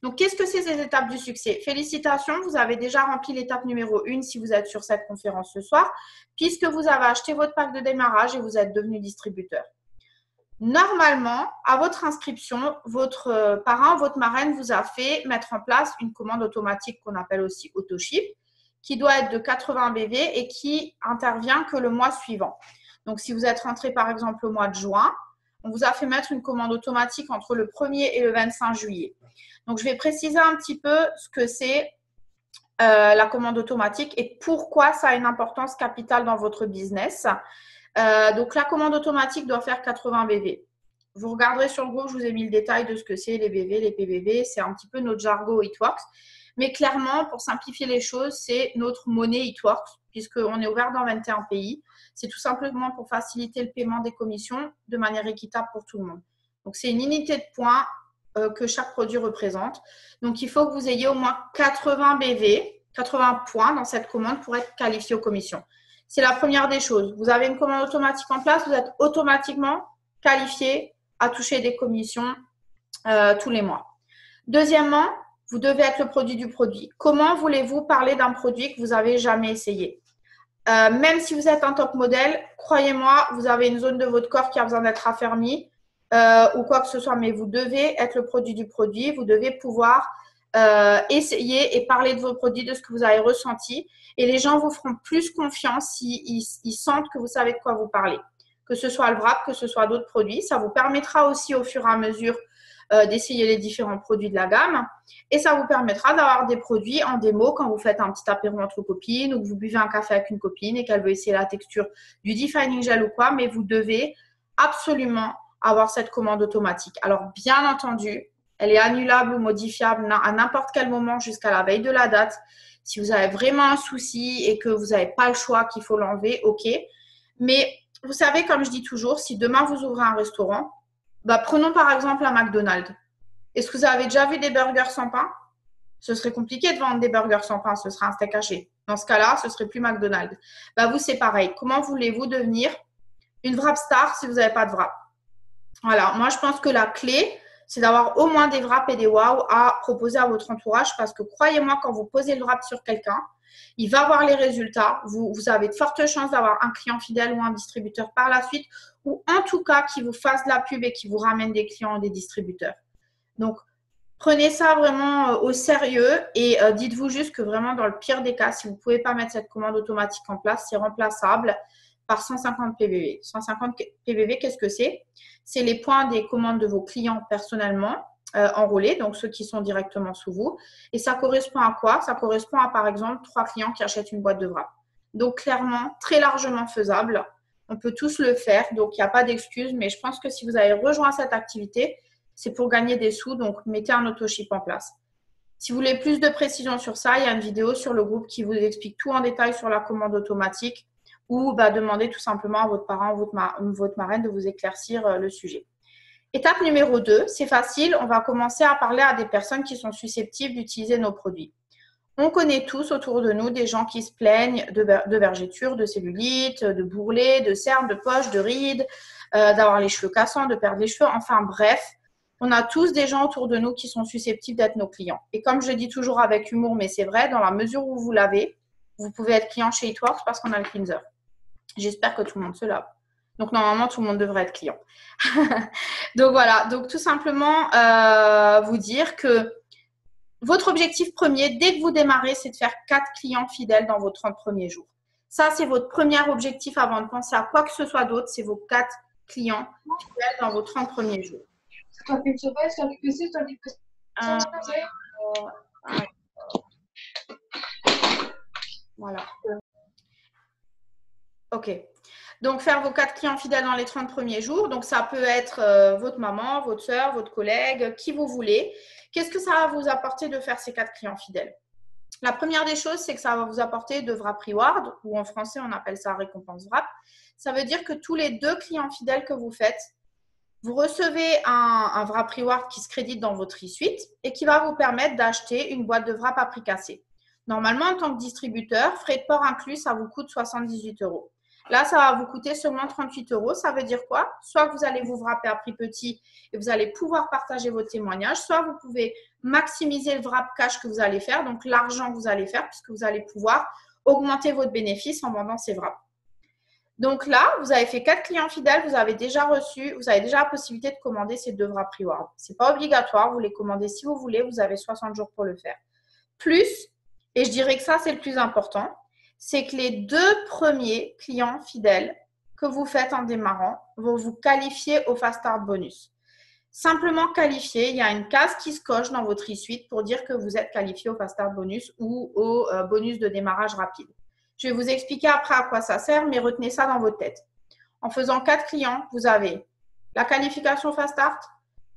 Donc, qu'est-ce que c'est ces étapes du succès? Félicitations, vous avez déjà rempli l'étape numéro 1 si vous êtes sur cette conférence ce soir, puisque vous avez acheté votre pack de démarrage et vous êtes devenu distributeur. Normalement, à votre inscription, votre parrain, votre marraine vous a fait mettre en place une commande automatique qu'on appelle aussi AutoShip, qui doit être de 80 BV et qui intervient que le mois suivant. Donc, si vous êtes rentré par exemple au mois de juin, on vous a fait mettre une commande automatique entre le 1er et le 25 juillet. Donc, je vais préciser un petit peu ce que c'est la commande automatique et pourquoi ça a une importance capitale dans votre business. Donc, la commande automatique doit faire 80 BV. Vous regarderez sur le groupe, je vous ai mis le détail de ce que c'est, les BV, les PBV. C'est un petit peu notre jargon Eatworks. Mais clairement, pour simplifier les choses, c'est notre monnaie Eatworks, puisqu'on est ouvert dans 21 pays. C'est tout simplement pour faciliter le paiement des commissions de manière équitable pour tout le monde. Donc, c'est une unité de points que chaque produit représente. Donc, il faut que vous ayez au moins 80 BV, 80 points dans cette commande pour être qualifié aux commissions. C'est la première des choses. Vous avez une commande automatique en place, vous êtes automatiquement qualifié à toucher des commissions tous les mois. Deuxièmement, vous devez être le produit du produit. Comment voulez-vous parler d'un produit que vous n'avez jamais essayé? Même si vous êtes un top modèle, croyez-moi, vous avez une zone de votre corps qui a besoin d'être affermie ou quoi que ce soit, mais vous devez être le produit du produit. Vous devez pouvoir essayer et parler de vos produits, de ce que vous avez ressenti. Et les gens vous feront plus confiance s'ils sentent que vous savez de quoi vous parlez. Que ce soit le wrap, que ce soit d'autres produits. Ça vous permettra aussi au fur et à mesure d'essayer les différents produits de la gamme. Et ça vous permettra d'avoir des produits en démo quand vous faites un petit apéro entre copines ou que vous buvez un café avec une copine et qu'elle veut essayer la texture du Defining Gel ou quoi. Mais vous devez absolument avoir cette commande automatique. Alors, bien entendu, elle est annulable ou modifiable à n'importe quel moment jusqu'à la veille de la date. Si vous avez vraiment un souci et que vous n'avez pas le choix, qu'il faut l'enlever, ok. Mais vous savez, comme je dis toujours, si demain vous ouvrez un restaurant, prenons par exemple un McDonald's. Est-ce que vous avez déjà vu des burgers sans pain? Ce serait compliqué de vendre des burgers sans pain, ce serait un steak haché. Dans ce cas-là, ce serait plus McDonald's. Vous, c'est pareil. Comment voulez-vous devenir une wrap star si vous n'avez pas de wrap? Voilà, moi je pense que la clé, c'est d'avoir au moins des wraps et des wow à proposer à votre entourage parce que croyez-moi, quand vous posez le wrap sur quelqu'un, il va voir les résultats. Vous avez de fortes chances d'avoir un client fidèle ou un distributeur par la suite ou en tout cas qui vous fasse de la pub et qui vous ramène des clients et des distributeurs. Donc, prenez ça vraiment au sérieux et dites-vous juste que vraiment dans le pire des cas, si vous ne pouvez pas mettre cette commande automatique en place, c'est remplaçable par 150 PVV. 150 PVV, qu'est-ce que c'est? C'est les points des commandes de vos clients personnellement enrôlés, donc ceux qui sont directement sous vous. Et ça correspond à quoi? Ça correspond à, par exemple, 3 clients qui achètent une boîte de wrap. Donc, clairement, très largement faisable. On peut tous le faire, donc il n'y a pas d'excuse. Mais je pense que si vous avez rejoint cette activité, c'est pour gagner des sous, donc mettez un autoship en place. Si vous voulez plus de précision sur ça, il y a une vidéo sur le groupe qui vous explique tout en détail sur la commande automatique ou demandez tout simplement à votre parent ou votre marraine de vous éclaircir le sujet. Étape numéro 2, c'est facile, on va commencer à parler à des personnes qui sont susceptibles d'utiliser nos produits. On connaît tous autour de nous des gens qui se plaignent de vergetures, de cellulite, de bourrelets, de cernes, de poches, de rides, d'avoir les cheveux cassants, de perdre les cheveux, enfin bref. On a tous des gens autour de nous qui sont susceptibles d'être nos clients. Et comme je dis toujours avec humour, mais c'est vrai, dans la mesure où vous l'avez, vous pouvez être client chez Eatworks parce qu'on a le cleanser. J'espère que tout le monde se lave. Donc, normalement, tout le monde devrait être client. Donc, voilà. Donc, tout simplement, vous dire que votre objectif premier, dès que vous démarrez, c'est de faire 4 clients fidèles dans vos 30 premiers jours. Ça, c'est votre premier objectif avant de penser à quoi que ce soit d'autre. C'est vos 4 clients fidèles dans vos 30 premiers jours. Voilà. Ok. Donc, faire vos 4 clients fidèles dans les 30 premiers jours. Donc, ça peut être votre maman, votre soeur, votre collègue, qui vous voulez. Qu'est-ce que ça va vous apporter de faire ces 4 clients fidèles? La première des choses, c'est que ça va vous apporter de wrap reward, ou en français, on appelle ça récompense wrap. Ça veut dire que tous les 2 clients fidèles que vous faites, vous recevez un wrap reward qui se crédite dans votre e-suite et qui va vous permettre d'acheter une boîte de wrap à prix cassé. Normalement, en tant que distributeur, frais de port inclus, ça vous coûte 78 €. Là, ça va vous coûter seulement 38 €. Ça veut dire quoi? Soit que vous allez vous wrapper à prix petit et vous allez pouvoir partager vos témoignages, soit vous pouvez maximiser le wrap cash que vous allez faire, donc l'argent que vous allez faire, puisque vous allez pouvoir augmenter votre bénéfice en vendant ces wraps. Donc là, vous avez fait 4 clients fidèles, vous avez déjà la possibilité de commander ces 2 wrap reward. Ce n'est pas obligatoire, vous les commandez si vous voulez, vous avez 60 jours pour le faire. Plus, et je dirais que ça, c'est le plus important, c'est que les 2 premiers clients fidèles que vous faites en démarrant vont vous qualifier au Fast Start Bonus. Simplement qualifié, il y a une case qui se coche dans votre e-suite pour dire que vous êtes qualifié au Fast Start Bonus ou au bonus de démarrage rapide. Je vais vous expliquer après à quoi ça sert, mais retenez ça dans votre tête. En faisant 4 clients, vous avez la qualification Fast Start,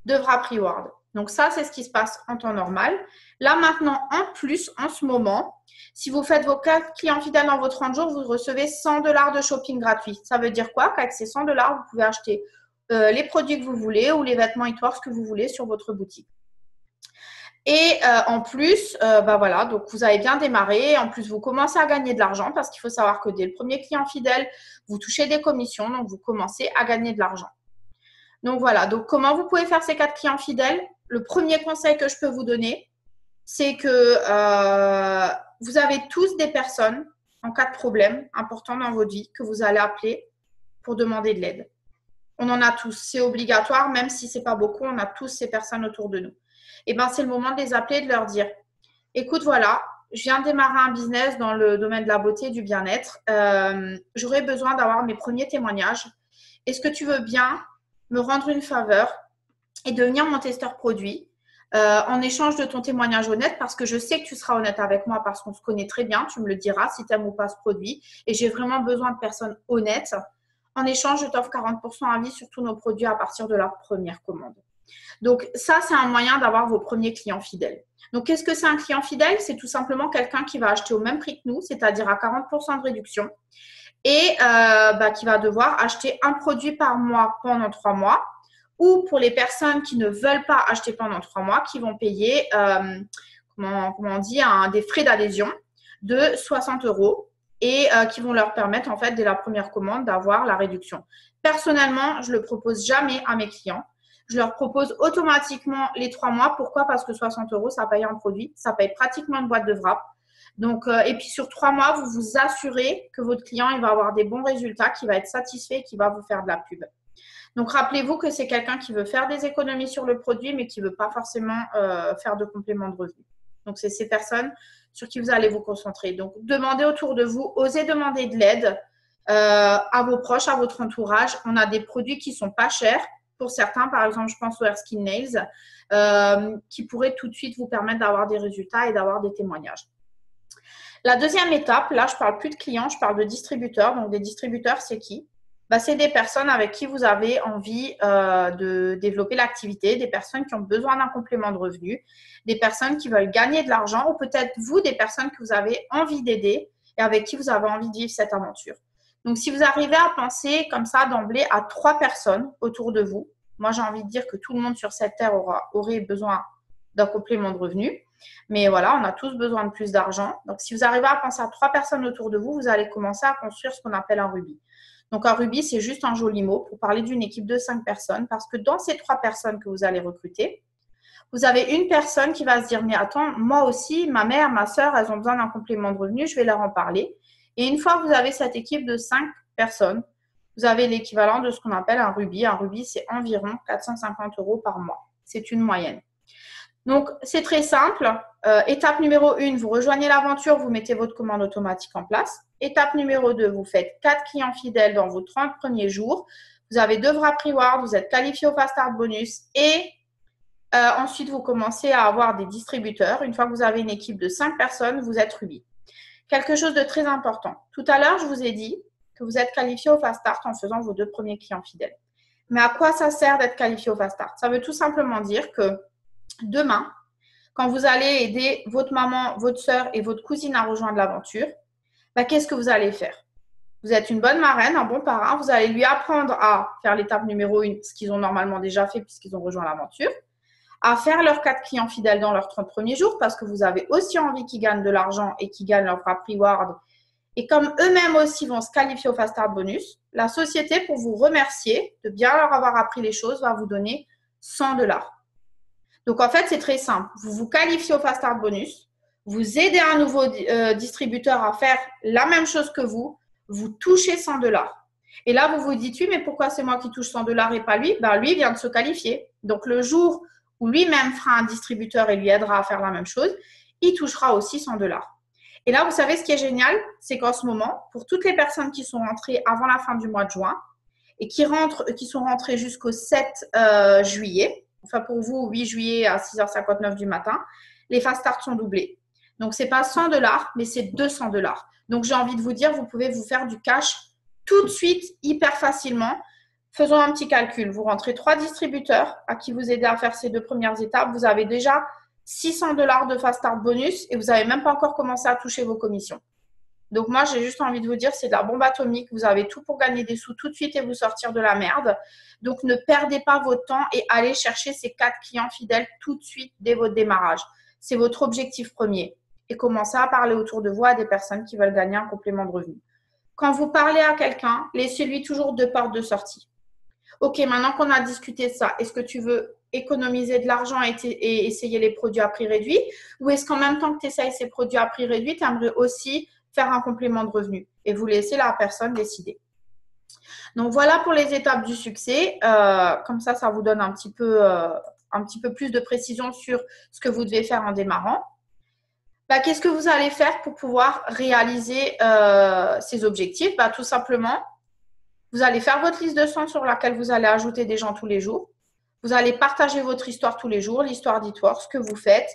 2 wrap reward. Donc ça, c'est ce qui se passe en temps normal. Là, maintenant, en plus, en ce moment, si vous faites vos 4 clients fidèles dans vos 30 jours, vous recevez 100 $ de shopping gratuit. Ça veut dire quoi? Qu'avec ces 100 $, vous pouvez acheter les produits que vous voulez ou les vêtements Eatworks que vous voulez sur votre boutique. Et en plus, voilà, donc vous avez bien démarré. En plus, vous commencez à gagner de l'argent parce qu'il faut savoir que dès le premier client fidèle, vous touchez des commissions, donc vous commencez à gagner de l'argent. Donc voilà, donc comment vous pouvez faire ces 4 clients fidèles? Le premier conseil que je peux vous donner, c'est que vous avez tous des personnes en cas de problème important dans votre vie que vous allez appeler pour demander de l'aide. On en a tous, c'est obligatoire, même si ce n'est pas beaucoup, on a tous ces personnes autour de nous. Et bien, c'est le moment de les appeler, de leur dire « Écoute, voilà, je viens de démarrer un business dans le domaine de la beauté et du bien-être. J'aurais besoin d'avoir mes premiers témoignages. Est-ce que tu veux bien me rendre une faveur et devenir mon testeur produit en échange de ton témoignage honnête parce que je sais que tu seras honnête avec moi parce qu'on se connaît très bien. Tu me le diras si tu aimes ou pas ce produit. Et j'ai vraiment besoin de personnes honnêtes. En échange, je t'offre 40% à vie sur tous nos produits à partir de la première commande. » Donc, ça, c'est un moyen d'avoir vos premiers clients fidèles. Donc, qu'est-ce que c'est un client fidèle? C'est tout simplement quelqu'un qui va acheter au même prix que nous, c'est-à-dire à 40% de réduction et qui va devoir acheter un produit par mois pendant 3 mois ou pour les personnes qui ne veulent pas acheter pendant 3 mois, qui vont payer, comment on dit, des frais d'adhésion de 60 € et qui vont leur permettre, en fait, dès la première commande, d'avoir la réduction. Personnellement, je ne le propose jamais à mes clients je leur propose automatiquement les 3 mois. Pourquoi? Parce que 60 €, ça paye un produit, ça paye pratiquement une boîte de wrap. Donc, et puis sur 3 mois, vous vous assurez que votre client il va avoir des bons résultats, qu'il va être satisfait et qu'il va vous faire de la pub. Donc, rappelez-vous que c'est quelqu'un qui veut faire des économies sur le produit, mais qui ne veut pas forcément faire de complément de revenu. Donc, c'est ces personnes sur qui vous allez vous concentrer. Donc, demandez autour de vous, osez demander de l'aide à vos proches, à votre entourage. On a des produits qui ne sont pas chers. Pour certains, par exemple, je pense au Hair Skin Nails, qui pourraient tout de suite vous permettre d'avoir des résultats et d'avoir des témoignages. La deuxième étape, là, je ne parle plus de clients, je parle de distributeurs. Donc, des distributeurs, c'est qui? C'est des personnes avec qui vous avez envie de développer l'activité, des personnes qui ont besoin d'un complément de revenu, des personnes qui veulent gagner de l'argent ou peut-être vous, des personnes que vous avez envie d'aider et avec qui vous avez envie de vivre cette aventure. Donc, si vous arrivez à penser comme ça d'emblée à 3 personnes autour de vous, moi, j'ai envie de dire que tout le monde sur cette terre aurait besoin d'un complément de revenu. Mais voilà, on a tous besoin de plus d'argent. Donc, si vous arrivez à penser à 3 personnes autour de vous, vous allez commencer à construire ce qu'on appelle un rubis. Donc, un rubis, c'est juste un joli mot pour parler d'une équipe de 5 personnes parce que dans ces 3 personnes que vous allez recruter, vous avez une personne qui va se dire « Mais attends, moi aussi, ma mère, ma soeur, elles ont besoin d'un complément de revenu, je vais leur en parler. » Et une fois que vous avez cette équipe de 5 personnes, vous avez l'équivalent de ce qu'on appelle un rubis. Un rubis, c'est environ 450 € par mois. C'est une moyenne. Donc, c'est très simple. Étape numéro 1, vous rejoignez l'aventure, vous mettez votre commande automatique en place. Étape numéro 2, vous faites 4 clients fidèles dans vos 30 premiers jours. Vous avez 2 wrap rewards, vous êtes qualifié au Fast Start Bonus et ensuite, vous commencez à avoir des distributeurs. Une fois que vous avez une équipe de 5 personnes, vous êtes rubis. Quelque chose de très important. Tout à l'heure, je vous ai dit que vous êtes qualifié au Fast Start en faisant vos 2 premiers clients fidèles. Mais à quoi ça sert d'être qualifié au Fast Start? Ça veut tout simplement dire que demain, quand vous allez aider votre maman, votre soeur et votre cousine à rejoindre l'aventure, qu'est-ce que vous allez faire? Vous êtes une bonne marraine, un bon parrain. Vous allez lui apprendre à faire l'étape numéro 1, ce qu'ils ont normalement déjà fait puisqu'ils ont rejoint l'aventure, à faire leurs 4 clients fidèles dans leurs 30 premiers jours parce que vous avez aussi envie qu'ils gagnent de l'argent et qu'ils gagnent leur wrap reward. Et comme eux-mêmes aussi vont se qualifier au Fast Start Bonus, la société, pour vous remercier de bien leur avoir appris les choses, va vous donner 100 $. Donc, en fait, c'est très simple. Vous vous qualifiez au Fast Start Bonus, vous aidez un nouveau distributeur à faire la même chose que vous touchez 100 $. Et là, vous vous dites, oui, mais pourquoi c'est moi qui touche 100 $ et pas lui? Lui vient de se qualifier. Donc, le jour où lui-même fera un distributeur et lui aidera à faire la même chose, il touchera aussi 100 $. Et là, vous savez, ce qui est génial, c'est qu'en ce moment, pour toutes les personnes qui sont rentrées avant la fin du mois de juin et qui sont rentrées jusqu'au 7 juillet, enfin pour vous, 8 juillet à 6h59 du matin, les Fast Start sont doublés. Donc, ce n'est pas 100 $, mais c'est 200 $. Donc, j'ai envie de vous dire, vous pouvez vous faire du cash tout de suite, hyper facilement. Faisons un petit calcul. Vous rentrez 3 distributeurs à qui vous aidez à faire ces 2 premières étapes. Vous avez déjà 600 $ de Fast Start Bonus et vous n'avez même pas encore commencé à toucher vos commissions. Donc, moi, j'ai juste envie de vous dire, c'est de la bombe atomique. Vous avez tout pour gagner des sous tout de suite et vous sortir de la merde. Donc, ne perdez pas votre temps et allez chercher ces 4 clients fidèles tout de suite dès votre démarrage. C'est votre objectif premier. Et commencez à parler autour de vous à des personnes qui veulent gagner un complément de revenu. Quand vous parlez à quelqu'un, laissez-lui toujours 2 portes de sortie. Ok, maintenant qu'on a discuté de ça, est-ce que tu veux économiser de l'argent et essayer les produits à prix réduit? Ou est-ce qu'en même temps que tu essayes ces produits à prix réduit, tu aimerais aussi faire un complément de revenu? Et vous laissez la personne décider. Donc, voilà pour les étapes du succès. Comme ça, ça vous donne un petit peu plus de précision sur ce que vous devez faire en démarrant. Qu'est-ce que vous allez faire pour pouvoir réaliser ces objectifs? Tout simplement, vous allez faire votre liste de 100 sur laquelle vous allez ajouter des gens tous les jours. Vous allez partager votre histoire tous les jours, l'histoire d'Itwork, ce que vous faites.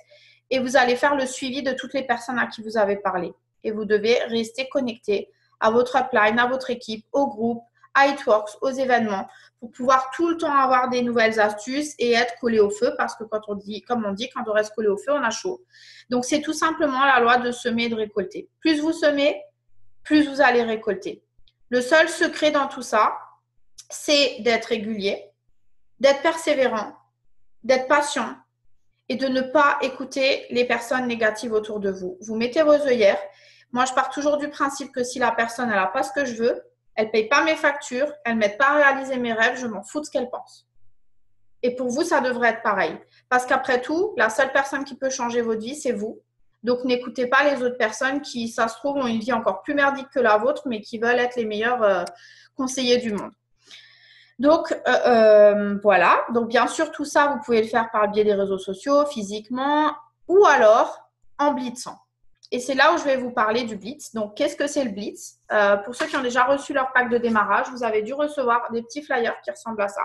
Et vous allez faire le suivi de toutes les personnes à qui vous avez parlé. Et vous devez rester connecté à votre upline, à votre équipe, au groupe, à Itworks, aux événements, pour pouvoir tout le temps avoir des nouvelles astuces et être collé au feu. Parce que comme on dit, quand on reste collé au feu, on a chaud. Donc, c'est tout simplement la loi de semer et de récolter. Plus vous semez, plus vous allez récolter. Le seul secret dans tout ça, c'est d'être régulier, d'être persévérant, d'être patient et de ne pas écouter les personnes négatives autour de vous. Vous mettez vos œillères. Moi, je pars toujours du principe que si la personne, elle n'a pas ce que je veux, elle ne paye pas mes factures, elle ne m'aide pas à réaliser mes rêves, je m'en fous de ce qu'elle pense. Et pour vous, ça devrait être pareil. Parce qu'après tout, la seule personne qui peut changer votre vie, c'est vous. Donc, n'écoutez pas les autres personnes qui, ça se trouve, ont une vie encore plus merdique que la vôtre, mais qui veulent être les meilleurs conseillers du monde. Donc, voilà. Donc, bien sûr, tout ça, vous pouvez le faire par le biais des réseaux sociaux, physiquement, ou alors en blitzant. Et c'est là où je vais vous parler du blitz. Donc, qu'est-ce que c'est le blitz? Pour ceux qui ont déjà reçu leur pack de démarrage, vous avez dû recevoir des petits flyers qui ressemblent à ça.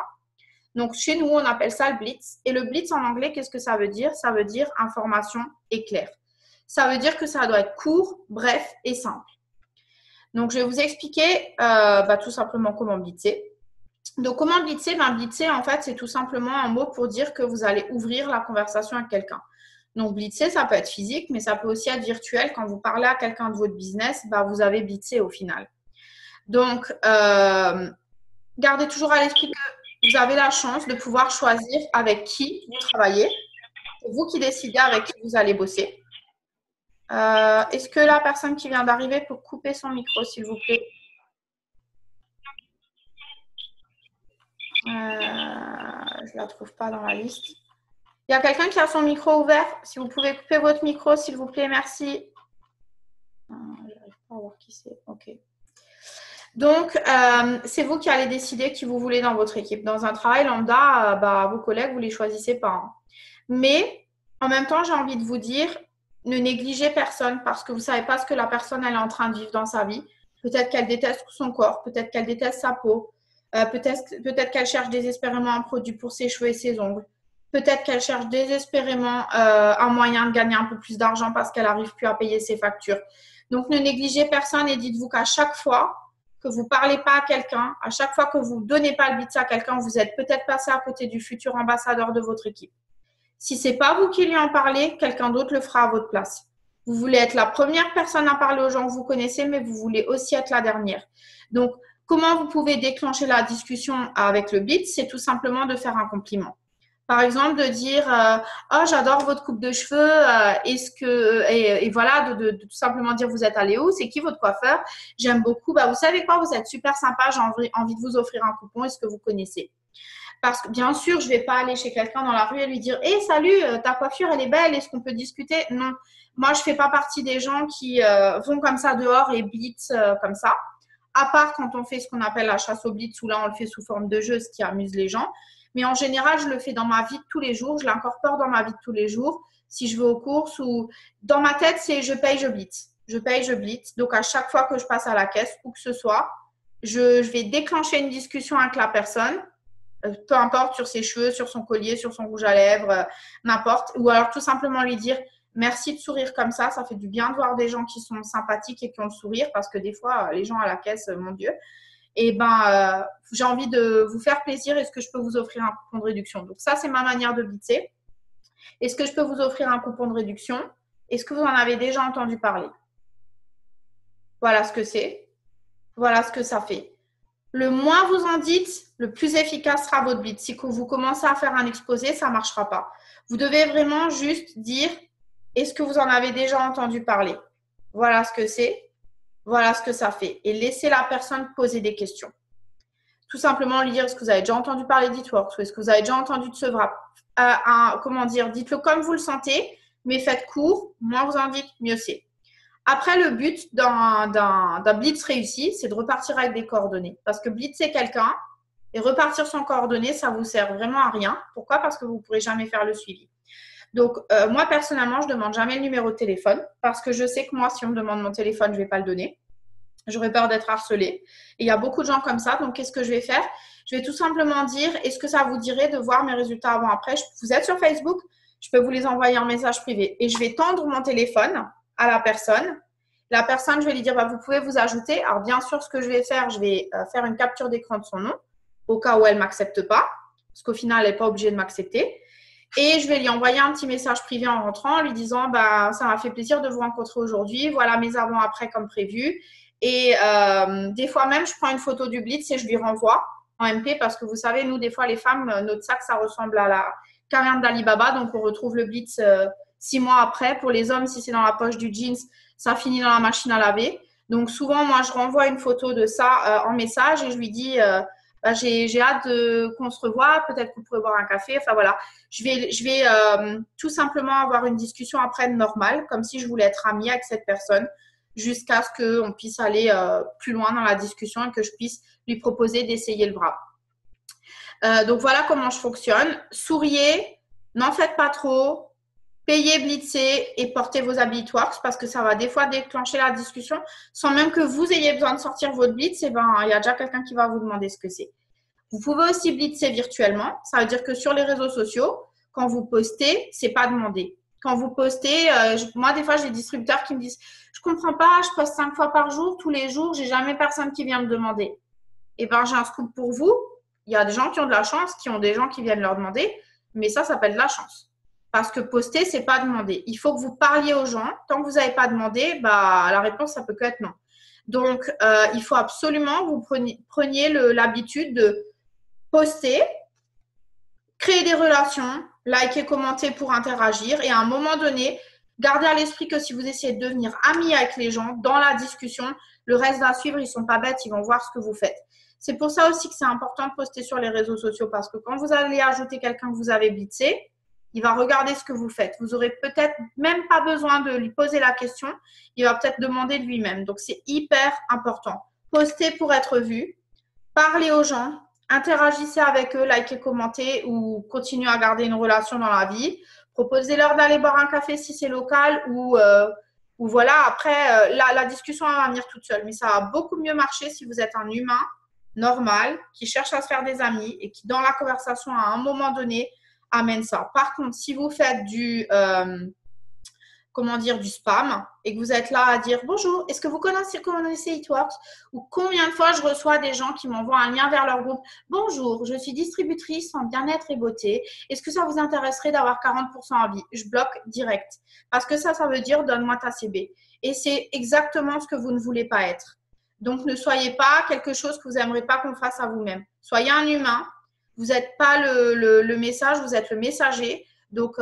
Donc, chez nous, on appelle ça le blitz. Et le blitz en anglais, qu'est-ce que ça veut dire? Ça veut dire information éclair. Ça veut dire que ça doit être court, bref et simple. Donc, je vais vous expliquer tout simplement comment blitzer. Donc, comment blitzer? Blitzer, en fait, c'est tout simplement un mot pour dire que vous allez ouvrir la conversation avec quelqu'un. Donc, blitzer, ça peut être physique, mais ça peut aussi être virtuel. Quand vous parlez à quelqu'un de votre business, vous avez blitzé au final. Donc, gardez toujours à l'esprit que vous avez la chance de pouvoir choisir avec qui vous travaillez. C'est vous qui décidez avec qui vous allez bosser. Est-ce que la personne qui vient d'arriver peut couper son micro, s'il vous plaît? Je ne la trouve pas dans la liste. Il y a quelqu'un qui a son micro ouvert? Si vous pouvez couper votre micro, s'il vous plaît, merci. Je n'arrive pas à voir qui c'est. OK. Donc, c'est vous qui allez décider qui vous voulez dans votre équipe. Dans un travail lambda, vos collègues, vous ne les choisissez pas. Hein. Mais, en même temps, j'ai envie de vous dire, ne négligez personne parce que vous ne savez pas ce que la personne elle est en train de vivre dans sa vie. Peut-être qu'elle déteste son corps, peut-être qu'elle déteste sa peau, peut-être qu'elle cherche désespérément un produit pour ses cheveux et ses ongles. Peut-être qu'elle cherche désespérément un moyen de gagner un peu plus d'argent parce qu'elle n'arrive plus à payer ses factures. Donc, ne négligez personne et dites-vous qu'à chaque fois que vous ne parlez pas à quelqu'un, à chaque fois que vous ne donnez pas le blitz à quelqu'un, vous êtes peut-être passé à côté du futur ambassadeur de votre équipe. Si ce n'est pas vous qui lui en parlez, quelqu'un d'autre le fera à votre place. Vous voulez être la première personne à parler aux gens que vous connaissez, mais vous voulez aussi être la dernière. Donc, comment vous pouvez déclencher la discussion avec le blitz? C'est tout simplement de faire un compliment. Par exemple, de dire oh, j'adore votre coupe de cheveux, et voilà, de tout simplement dire vous êtes allé où, c'est qui votre coiffeur, j'aime beaucoup, vous savez quoi, vous êtes super sympa, j'ai envie de vous offrir un coupon, est-ce que vous connaissez? Parce que bien sûr, je ne vais pas aller chez quelqu'un dans la rue et lui dire hey, salut, ta coiffure elle est belle, est-ce qu'on peut discuter? Non, moi je ne fais pas partie des gens qui vont comme ça dehors et blitz comme ça. À part quand on fait ce qu'on appelle la chasse au blitz, où là on le fait sous forme de jeu, ce qui amuse les gens. Mais en général, je le fais dans ma vie de tous les jours. Je l'incorpore dans ma vie de tous les jours. Si je vais aux courses ou dans ma tête, c'est je paye, je blitz. Je paye, je blitz. Donc, à chaque fois que je passe à la caisse, où que ce soit, je vais déclencher une discussion avec la personne, peu importe, sur ses cheveux, sur son collier, sur son rouge à lèvres, n'importe. Ou alors tout simplement lui dire merci de sourire comme ça. Ça fait du bien de voir des gens qui sont sympathiques et qui ont le sourire parce que des fois, les gens à la caisse, mon Dieu. Et j'ai envie de vous faire plaisir. Est-ce que je peux vous offrir un coupon de réduction? Donc, ça, c'est ma manière de blitzer. Est-ce que je peux vous offrir un coupon de réduction? Est-ce que vous en avez déjà entendu parler? Voilà ce que c'est. Voilà ce que ça fait. Le moins vous en dites, le plus efficace sera votre blitz. Si vous commencez à faire un exposé, ça ne marchera pas. Vous devez vraiment juste dire est-ce que vous en avez déjà entendu parler? Voilà ce que c'est. Voilà ce que ça fait. Et laissez la personne poser des questions. Tout simplement lui dire est-ce que vous avez déjà entendu parler d'Eatworks ou est-ce que vous avez déjà entendu de Sevrap? Comment dire? Dites-le comme vous le sentez, mais faites court. Moins vous en dites, mieux c'est. Après, le but d'un blitz réussi, c'est de repartir avec des coordonnées. Parce que blitzer quelqu'un et repartir sans coordonnées, ça ne vous sert vraiment à rien. Pourquoi? Parce que vous ne pourrez jamais faire le suivi. Donc, moi, personnellement, je ne demande jamais le numéro de téléphone parce que je sais que moi, si on me demande mon téléphone, je ne vais pas le donner. J'aurais peur d'être harcelée. Et il y a beaucoup de gens comme ça. Donc, qu'est-ce que je vais faire? Je vais tout simplement dire, est-ce que ça vous dirait de voir mes résultats avant-après? Vous êtes sur Facebook, je peux vous les envoyer en message privé. Et je vais tendre mon téléphone à la personne. La personne, je vais lui dire, vous pouvez vous ajouter. Alors, bien sûr, ce que je vais faire, je vais faire une capture d'écran de son nom au cas où elle ne m'accepte pas. Parce qu'au final, elle n'est pas obligée de m'accepter. Et je vais lui envoyer un petit message privé en rentrant, en lui disant, ça m'a fait plaisir de vous rencontrer aujourd'hui. Voilà mes avant-après comme prévu. Et des fois même, je prends une photo du blitz et je lui renvoie en MP parce que vous savez, nous, des fois, les femmes, notre sac, ça ressemble à la caverne d'Alibaba. Donc, on retrouve le blitz 6 mois après. Pour les hommes, si c'est dans la poche du jeans, ça finit dans la machine à laver. Donc, souvent, moi, je renvoie une photo de ça en message et je lui dis bah, j'ai hâte qu'on se revoie, peut-être qu'on pourrait boire un café. Enfin voilà, je vais tout simplement avoir une discussion après normale, comme si je voulais être amie avec cette personne, jusqu'à ce qu'on puisse aller plus loin dans la discussion et que je puisse lui proposer d'essayer le bras. Donc voilà comment je fonctionne. Souriez, n'en faites pas trop. Payez, blitzez et portez vos habits It Works parce que ça va des fois déclencher la discussion sans même que vous ayez besoin de sortir votre blitz. Et ben, il y a déjà quelqu'un qui va vous demander ce que c'est. Vous pouvez aussi blitzer virtuellement. Ça veut dire que sur les réseaux sociaux, quand vous postez, c'est pas demandé. Quand vous postez, moi des fois j'ai des distributeurs qui me disent je comprends pas, je poste 5 fois par jour, tous les jours, j'ai jamais personne qui vient me demander. Et ben j'ai un scoop pour vous. Il y a des gens qui ont de la chance, qui ont des gens qui viennent leur demander, mais ça s'appelle de la chance. Parce que poster, c'est pas demander. Il faut que vous parliez aux gens. Tant que vous n'avez pas demandé, bah, la réponse, ça peut que être non. Donc, il faut absolument que vous preniez l'habitude de poster, créer des relations, liker, commenter pour interagir. Et à un moment donné, gardez à l'esprit que si vous essayez de devenir ami avec les gens dans la discussion, le reste va suivre. Ils ne sont pas bêtes, ils vont voir ce que vous faites. C'est pour ça aussi que c'est important de poster sur les réseaux sociaux parce que quand vous allez ajouter quelqu'un que vous avez blitzé, il va regarder ce que vous faites. Vous aurez peut-être même pas besoin de lui poser la question. Il va peut-être demander de lui-même. Donc, c'est hyper important. Postez pour être vu. Parlez aux gens. Interagissez avec eux, likez, commentez ou continuez à garder une relation dans la vie. Proposez-leur d'aller boire un café si c'est local ou voilà. Après, la discussion va venir toute seule. Mais ça va beaucoup mieux marcher si vous êtes un humain normal qui cherche à se faire des amis et qui, dans la conversation, à un moment donné, amène ça. Par contre, si vous faites du spam et que vous êtes là à dire bonjour, est-ce que vous connaissez It Works? Ou combien de fois je reçois des gens qui m'envoient un lien vers leur groupe. Bonjour, je suis distributrice en bien-être et beauté. Est-ce que ça vous intéresserait d'avoir 40% en vie? Je bloque direct parce que ça veut dire donne-moi ta CB. Et c'est exactement ce que vous ne voulez pas être. Donc, ne soyez pas quelque chose que vous n'aimeriez pas qu'on fasse à vous-même. Soyez un humain. Vous n'êtes pas le message, vous êtes le messager. Donc,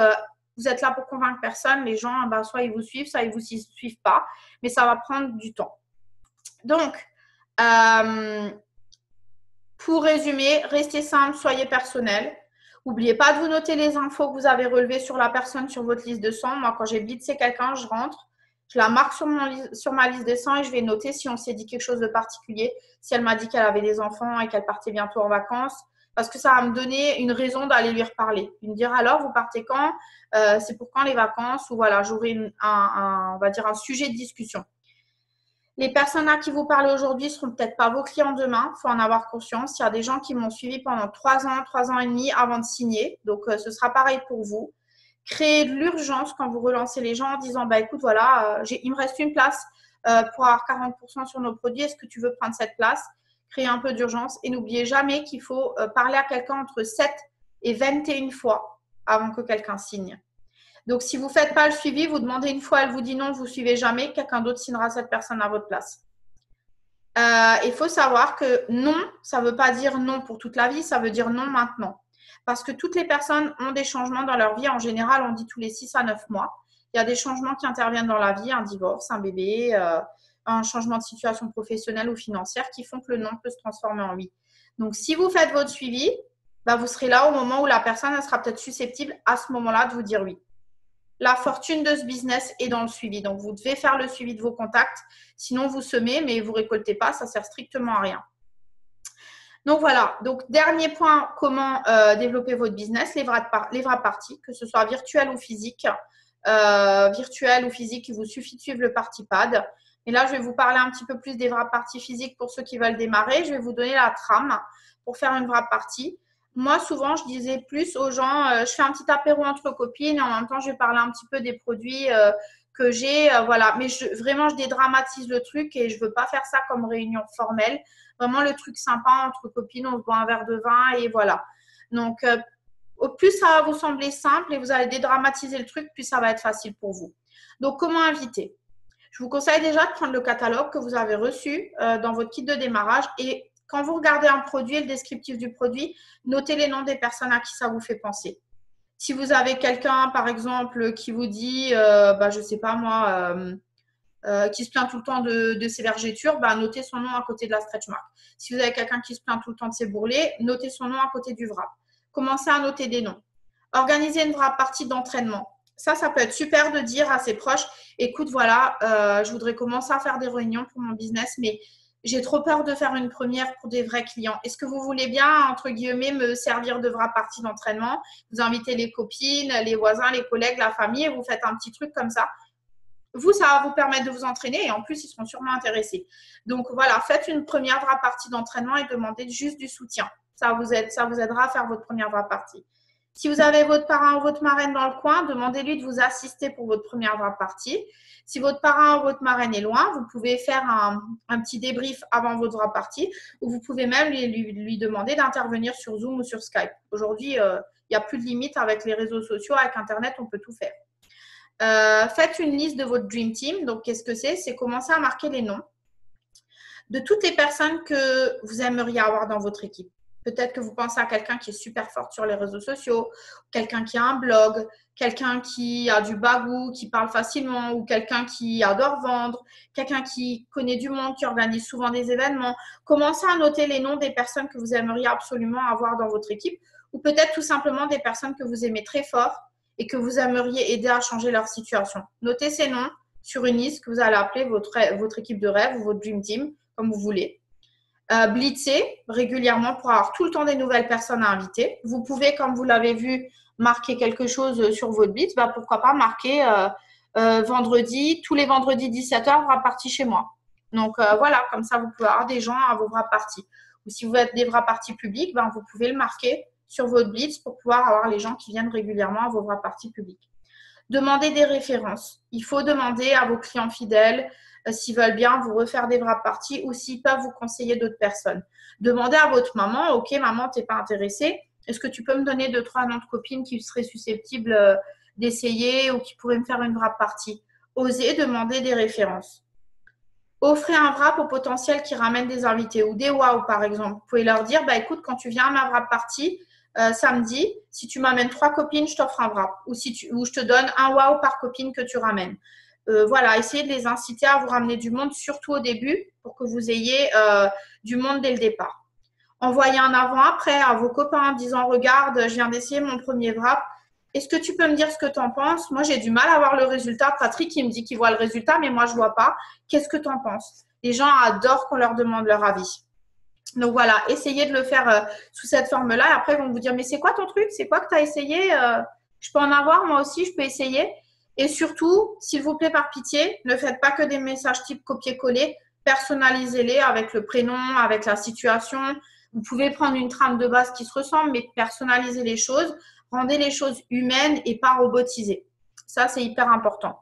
vous êtes là pour convaincre personne. Les gens, bah, soit ils vous suivent, soit ils ne vous suivent pas. Mais ça va prendre du temps. Donc, pour résumer, restez simple, soyez personnel. N'oubliez pas de vous noter les infos que vous avez relevées sur la personne sur votre liste de 100. Moi, quand j'ai blitzé quelqu'un, je rentre. Je la marque sur ma liste de 100 et je vais noter si on s'est dit quelque chose de particulier. Si elle m'a dit qu'elle avait des enfants et qu'elle partait bientôt en vacances. Parce que ça va me donner une raison d'aller lui reparler. Lui me dire alors, vous partez quand? C'est pour quand les vacances? Ou voilà, j'aurai on va dire un sujet de discussion. Les personnes à qui vous parlez aujourd'hui ne seront peut-être pas vos clients demain. Il faut en avoir conscience. Il y a des gens qui m'ont suivi pendant 3 ans et demi avant de signer. Donc, ce sera pareil pour vous. Créez de l'urgence quand vous relancez les gens en disant bah, écoute, voilà, il me reste une place pour avoir 40% sur nos produits. Est-ce que tu veux prendre cette place? Créer un peu d'urgence et n'oubliez jamais qu'il faut parler à quelqu'un entre 7 et 21 fois avant que quelqu'un signe. Donc, si vous ne faites pas le suivi, vous demandez une fois, elle vous dit non, vous ne suivez jamais, quelqu'un d'autre signera cette personne à votre place. Il faut savoir que non, ça ne veut pas dire non pour toute la vie, ça veut dire non maintenant. Parce que toutes les personnes ont des changements dans leur vie. En général, on dit tous les 6 à 9 mois. Il y a des changements qui interviennent dans la vie, un divorce, un bébé, un changement de situation professionnelle ou financière qui font que le non peut se transformer en oui. Donc, si vous faites votre suivi, bah, vous serez là au moment où la personne elle sera peut-être susceptible à ce moment-là de vous dire oui. La fortune de ce business est dans le suivi. Donc, vous devez faire le suivi de vos contacts. Sinon, vous semez, mais vous ne récoltez pas. Ça ne sert strictement à rien. Donc, voilà. Donc, dernier point, comment développer votre business, les vraies parties, que ce soit virtuel ou physique. Virtuel ou physique, il vous suffit de suivre le party pad. Et là, je vais vous parler un petit peu plus des vraies parties physiques pour ceux qui veulent démarrer. Je vais vous donner la trame pour faire une vraie partie. Moi, souvent, je disais plus aux gens, je fais un petit apéro entre copines et en même temps, je vais parler un petit peu des produits que j'ai. Voilà. Mais vraiment, je dédramatise le truc et je ne veux pas faire ça comme réunion formelle. Vraiment, le truc sympa entre copines, on se boit un verre de vin et voilà. Donc, au plus ça va vous sembler simple et vous allez dédramatiser le truc, plus ça va être facile pour vous. Donc, comment inviter? Je vous conseille déjà de prendre le catalogue que vous avez reçu dans votre kit de démarrage et quand vous regardez un produit et le descriptif du produit, notez les noms des personnes à qui ça vous fait penser. Si vous avez quelqu'un, par exemple, qui vous dit, je ne sais pas moi, qui se plaint tout le temps de ses vergetures, bah, notez son nom à côté de la stretch mark. Si vous avez quelqu'un qui se plaint tout le temps de ses bourrelets, notez son nom à côté du wrap. Commencez à noter des noms. Organisez une wrap partie d'entraînement. Ça peut être super de dire à ses proches, écoute, voilà, je voudrais commencer à faire des réunions pour mon business, mais j'ai trop peur de faire une première pour des vrais clients. Est-ce que vous voulez bien, entre guillemets, me servir de wrap partie d'entraînement? Vous invitez les copines, les voisins, les collègues, la famille et vous faites un petit truc comme ça. Vous, ça va vous permettre de vous entraîner et en plus, ils seront sûrement intéressés. Donc, voilà, faites une première wrap partie d'entraînement et demandez juste du soutien. Ça vous aidera à faire votre première wrap partie. Si vous avez votre parrain ou votre marraine dans le coin, demandez-lui de vous assister pour votre première wrap partie. Si votre parrain ou votre marraine est loin, vous pouvez faire un petit débrief avant votre wrap partie ou vous pouvez même lui demander d'intervenir sur Zoom ou sur Skype. Aujourd'hui, il n'y a plus de limite avec les réseaux sociaux, avec Internet, on peut tout faire. Faites une liste de votre Dream Team. Donc, qu'est-ce que c'est? C'est commencer à marquer les noms de toutes les personnes que vous aimeriez avoir dans votre équipe. Peut-être que vous pensez à quelqu'un qui est super fort sur les réseaux sociaux, quelqu'un qui a un blog, quelqu'un qui a du bagou, qui parle facilement, ou quelqu'un qui adore vendre, quelqu'un qui connaît du monde, qui organise souvent des événements. Commencez à noter les noms des personnes que vous aimeriez absolument avoir dans votre équipe, ou peut-être tout simplement des personnes que vous aimez très fort et que vous aimeriez aider à changer leur situation. Notez ces noms sur une liste que vous allez appeler votre équipe de rêve ou votre Dream Team, comme vous voulez. Blitzer régulièrement pour avoir tout le temps des nouvelles personnes à inviter. Vous pouvez, comme vous l'avez vu, marquer quelque chose sur votre blitz. Bah, pourquoi pas marquer vendredi, tous les vendredis 17h, wrap party chez moi. Donc, voilà, comme ça, vous pouvez avoir des gens à vos wrap parties. Ou si vous êtes des wrap parties publiques, bah, vous pouvez le marquer sur votre blitz pour pouvoir avoir les gens qui viennent régulièrement à vos wrap parties publiques. Demandez des références. Il faut demander à vos clients fidèles s'ils veulent bien vous refaire des wrap parties ou s'ils peuvent vous conseiller d'autres personnes. Demandez à votre maman, ok, maman, tu n'es pas intéressée. Est-ce que tu peux me donner 2-3 noms de copines qui seraient susceptibles d'essayer ou qui pourraient me faire une wrap party? Osez demander des références. Offrez un wrap au potentiel qui ramène des invités ou des wow, par exemple. Vous pouvez leur dire, bah, écoute, quand tu viens à ma wrap party, samedi, si tu m'amènes 3 copines, je t'offre un wrap. Ou je te donne un wow par copine que tu ramènes. Voilà, essayez de les inciter à vous ramener du monde, surtout au début, pour que vous ayez du monde dès le départ. Envoyez un avant-après à vos copains en disant, regarde, je viens d'essayer mon premier wrap. Est-ce que tu peux me dire ce que tu en penses? Moi, j'ai du mal à voir le résultat. Patrick, il me dit qu'il voit le résultat, mais moi, je ne vois pas. Qu'est-ce que tu en penses? Les gens adorent qu'on leur demande leur avis. Donc, voilà, essayez de le faire sous cette forme-là. Et après, ils vont vous dire, mais c'est quoi ton truc? C'est quoi que tu as essayé? Je peux en avoir, moi aussi, je peux essayer. Et surtout, s'il vous plaît, par pitié, ne faites pas que des messages type copier-coller. Personnalisez-les avec le prénom, avec la situation. Vous pouvez prendre une trame de base qui se ressemble, mais personnalisez les choses. Rendez les choses humaines et pas robotisées. Ça, c'est hyper important.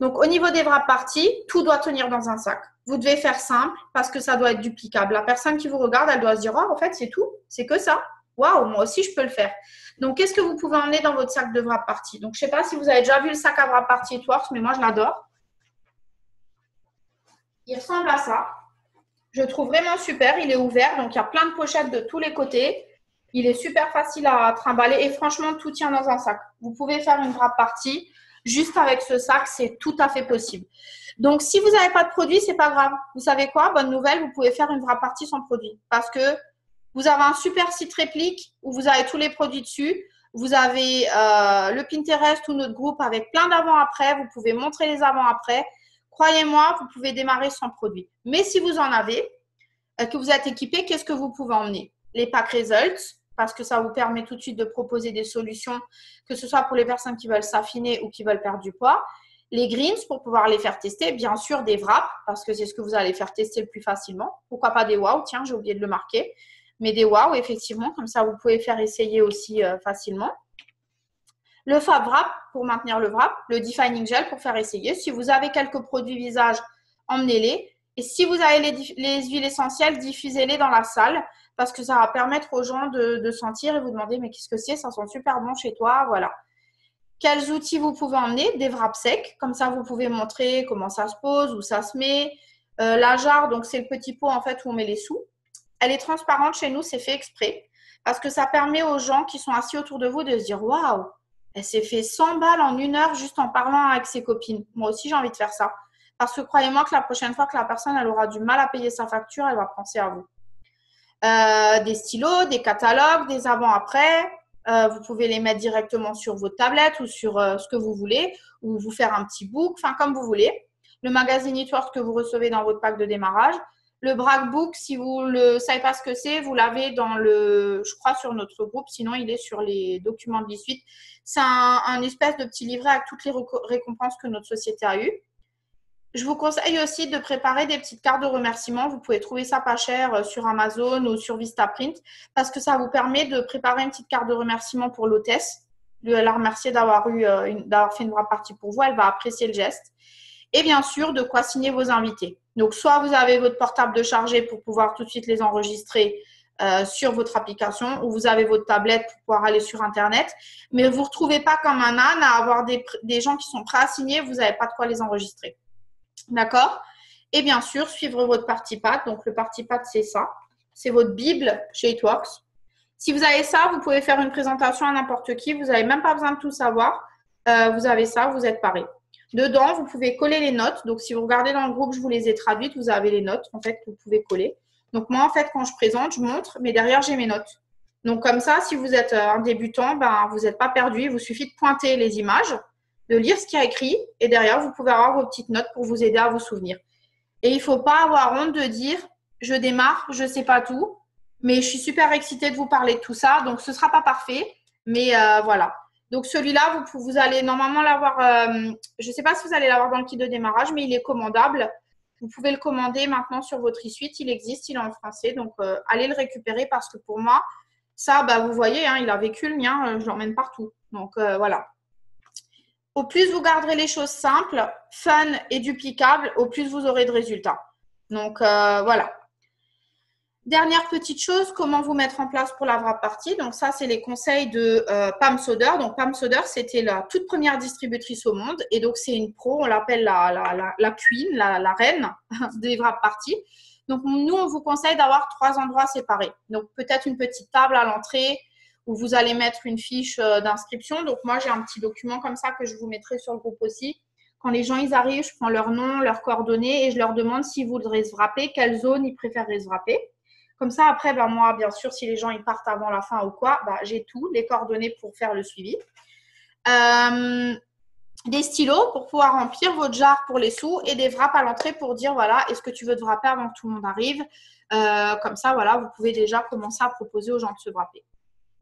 Donc, au niveau des wrap parties, tout doit tenir dans un sac. Vous devez faire simple parce que ça doit être duplicable. La personne qui vous regarde, elle doit se dire, oh, en fait, c'est tout, c'est que ça. Waouh, moi aussi, je peux le faire. Donc, qu'est-ce que vous pouvez emmener dans votre sac de wrap party? Donc, je ne sais pas si vous avez déjà vu le sac à wrap party Eatworks, mais moi, je l'adore. Il ressemble à ça. Je le trouve vraiment super. Il est ouvert, donc il y a plein de pochettes de tous les côtés. Il est super facile à trimballer et franchement, tout tient dans un sac. Vous pouvez faire une wrap party juste avec ce sac, c'est tout à fait possible. Donc, si vous n'avez pas de produit, ce n'est pas grave. Vous savez quoi? Bonne nouvelle, vous pouvez faire une wrap party sans produit parce que vous avez un super site réplique où vous avez tous les produits dessus. Vous avez le Pinterest ou notre groupe avec plein d'avant-après. Vous pouvez montrer les avant-après. Croyez-moi, vous pouvez démarrer sans produit. Mais si vous en avez, que vous êtes équipé, qu'est-ce que vous pouvez emmener? Les packs results, parce que ça vous permet tout de suite de proposer des solutions, que ce soit pour les personnes qui veulent s'affiner ou qui veulent perdre du poids. Les greens, pour pouvoir les faire tester. Bien sûr, des wraps, parce que c'est ce que vous allez faire tester le plus facilement. Pourquoi pas des wow? Tiens, j'ai oublié de le marquer. Mais des wow, effectivement, comme ça, vous pouvez faire essayer aussi facilement. Le Fab Wrap pour maintenir le wrap, le Defining Gel pour faire essayer. Si vous avez quelques produits visage, emmenez-les. Et si vous avez les huiles essentielles, diffusez-les dans la salle parce que ça va permettre aux gens de sentir et vous demander mais qu'est-ce que c'est? Ça sent super bon chez toi. Voilà. Quels outils vous pouvez emmener? Des wraps secs. Comme ça, vous pouvez montrer comment ça se pose, où ça se met. La jarre, donc c'est le petit pot en fait où on met les sous. Elle est transparente chez nous, c'est fait exprès parce que ça permet aux gens qui sont assis autour de vous de se dire waouh, elle s'est fait 100 balles en 1 heure juste en parlant avec ses copines. Moi aussi, j'ai envie de faire ça. Parce que croyez-moi que la prochaine fois que la personne elle aura du mal à payer sa facture, elle va penser à vous. Des stylos, des catalogues, des avant-après. Vous pouvez les mettre directement sur votre tablette ou sur ce que vous voulez, ou vous faire un petit book, enfin comme vous voulez. Le magazine It Works que vous recevez dans votre pack de démarrage. Le Brackbook, si vous ne savez pas ce que c'est, vous l'avez dans le, je crois, sur notre groupe. Sinon, il est sur les documents de l'e-suite. C'est un espèce de petit livret avec toutes les récompenses que notre société a eues. Je vous conseille aussi de préparer des petites cartes de remerciement. Vous pouvez trouver ça pas cher sur Amazon ou sur Vistaprint parce que ça vous permet de préparer une petite carte de remerciement pour l'hôtesse. La remercier d'avoir fait une wrap party pour vous. Elle va apprécier le geste. Et bien sûr, de quoi signer vos invités. Donc, soit vous avez votre portable de charger pour pouvoir tout de suite les enregistrer sur votre application ou vous avez votre tablette pour pouvoir aller sur Internet. Mais vous ne vous retrouvez pas comme un âne à avoir des gens qui sont prêts à signer. Vous n'avez pas de quoi les enregistrer. D'accord? Et bien sûr, suivre votre party pack. Donc, le party pack, c'est ça. C'est votre Bible chez It Works. Si vous avez ça, vous pouvez faire une présentation à n'importe qui. Vous n'avez même pas besoin de tout savoir. Vous avez ça, vous êtes paré. Dedans, vous pouvez coller les notes. Donc, si vous regardez dans le groupe, je vous les ai traduites. Vous avez les notes, en fait, que vous pouvez coller. Donc, moi, en fait, quand je présente, je montre, mais derrière, j'ai mes notes. Donc, comme ça, si vous êtes un débutant, ben, vous n'êtes pas perdu. Il vous suffit de pointer les images, de lire ce qu'il y a écrit. Et derrière, vous pouvez avoir vos petites notes pour vous aider à vous souvenir. Et il ne faut pas avoir honte de dire, je démarre, je ne sais pas tout, mais je suis super excitée de vous parler de tout ça. Donc, ce ne sera pas parfait, mais voilà. Donc, celui-là, vous allez normalement l'avoir, je ne sais pas si vous allez l'avoir dans le kit de démarrage, mais il est commandable. Vous pouvez le commander maintenant sur votre e-suite. Il existe, il est en français. Donc, allez le récupérer parce que pour moi, ça, bah, vous voyez, hein, il a vécu le mien, je l'emmène partout. Donc, voilà. Au plus vous garderez les choses simples, fun et duplicables, au plus vous aurez de résultats. Donc, voilà. Dernière petite chose, comment vous mettre en place pour la wrap party. Donc, ça, c'est les conseils de Pam Soder. Donc, Pam Soder, c'était la toute première distributrice au monde. Et donc, c'est une pro, on l'appelle la queen, la reine des wrap party. Donc, nous, on vous conseille d'avoir 3 endroits séparés. Donc, peut-être une petite table à l'entrée où vous allez mettre une fiche d'inscription. Donc, moi, j'ai un petit document comme ça que je vous mettrai sur le groupe aussi. Quand les gens ils arrivent, je prends leur nom, leurs coordonnées et je leur demande s'ils voudraient se wrapper, quelle zone ils préféreraient se wrapper. Comme ça, après, ben, moi, bien sûr, si les gens ils partent avant la fin ou quoi, ben, j'ai tout, les coordonnées pour faire le suivi. Des stylos pour pouvoir remplir votre jar pour les sous et des wraps à l'entrée pour dire, voilà, est-ce que tu veux te wrapper avant que tout le monde arrive? Comme ça, voilà, vous pouvez déjà commencer à proposer aux gens de se wrapper.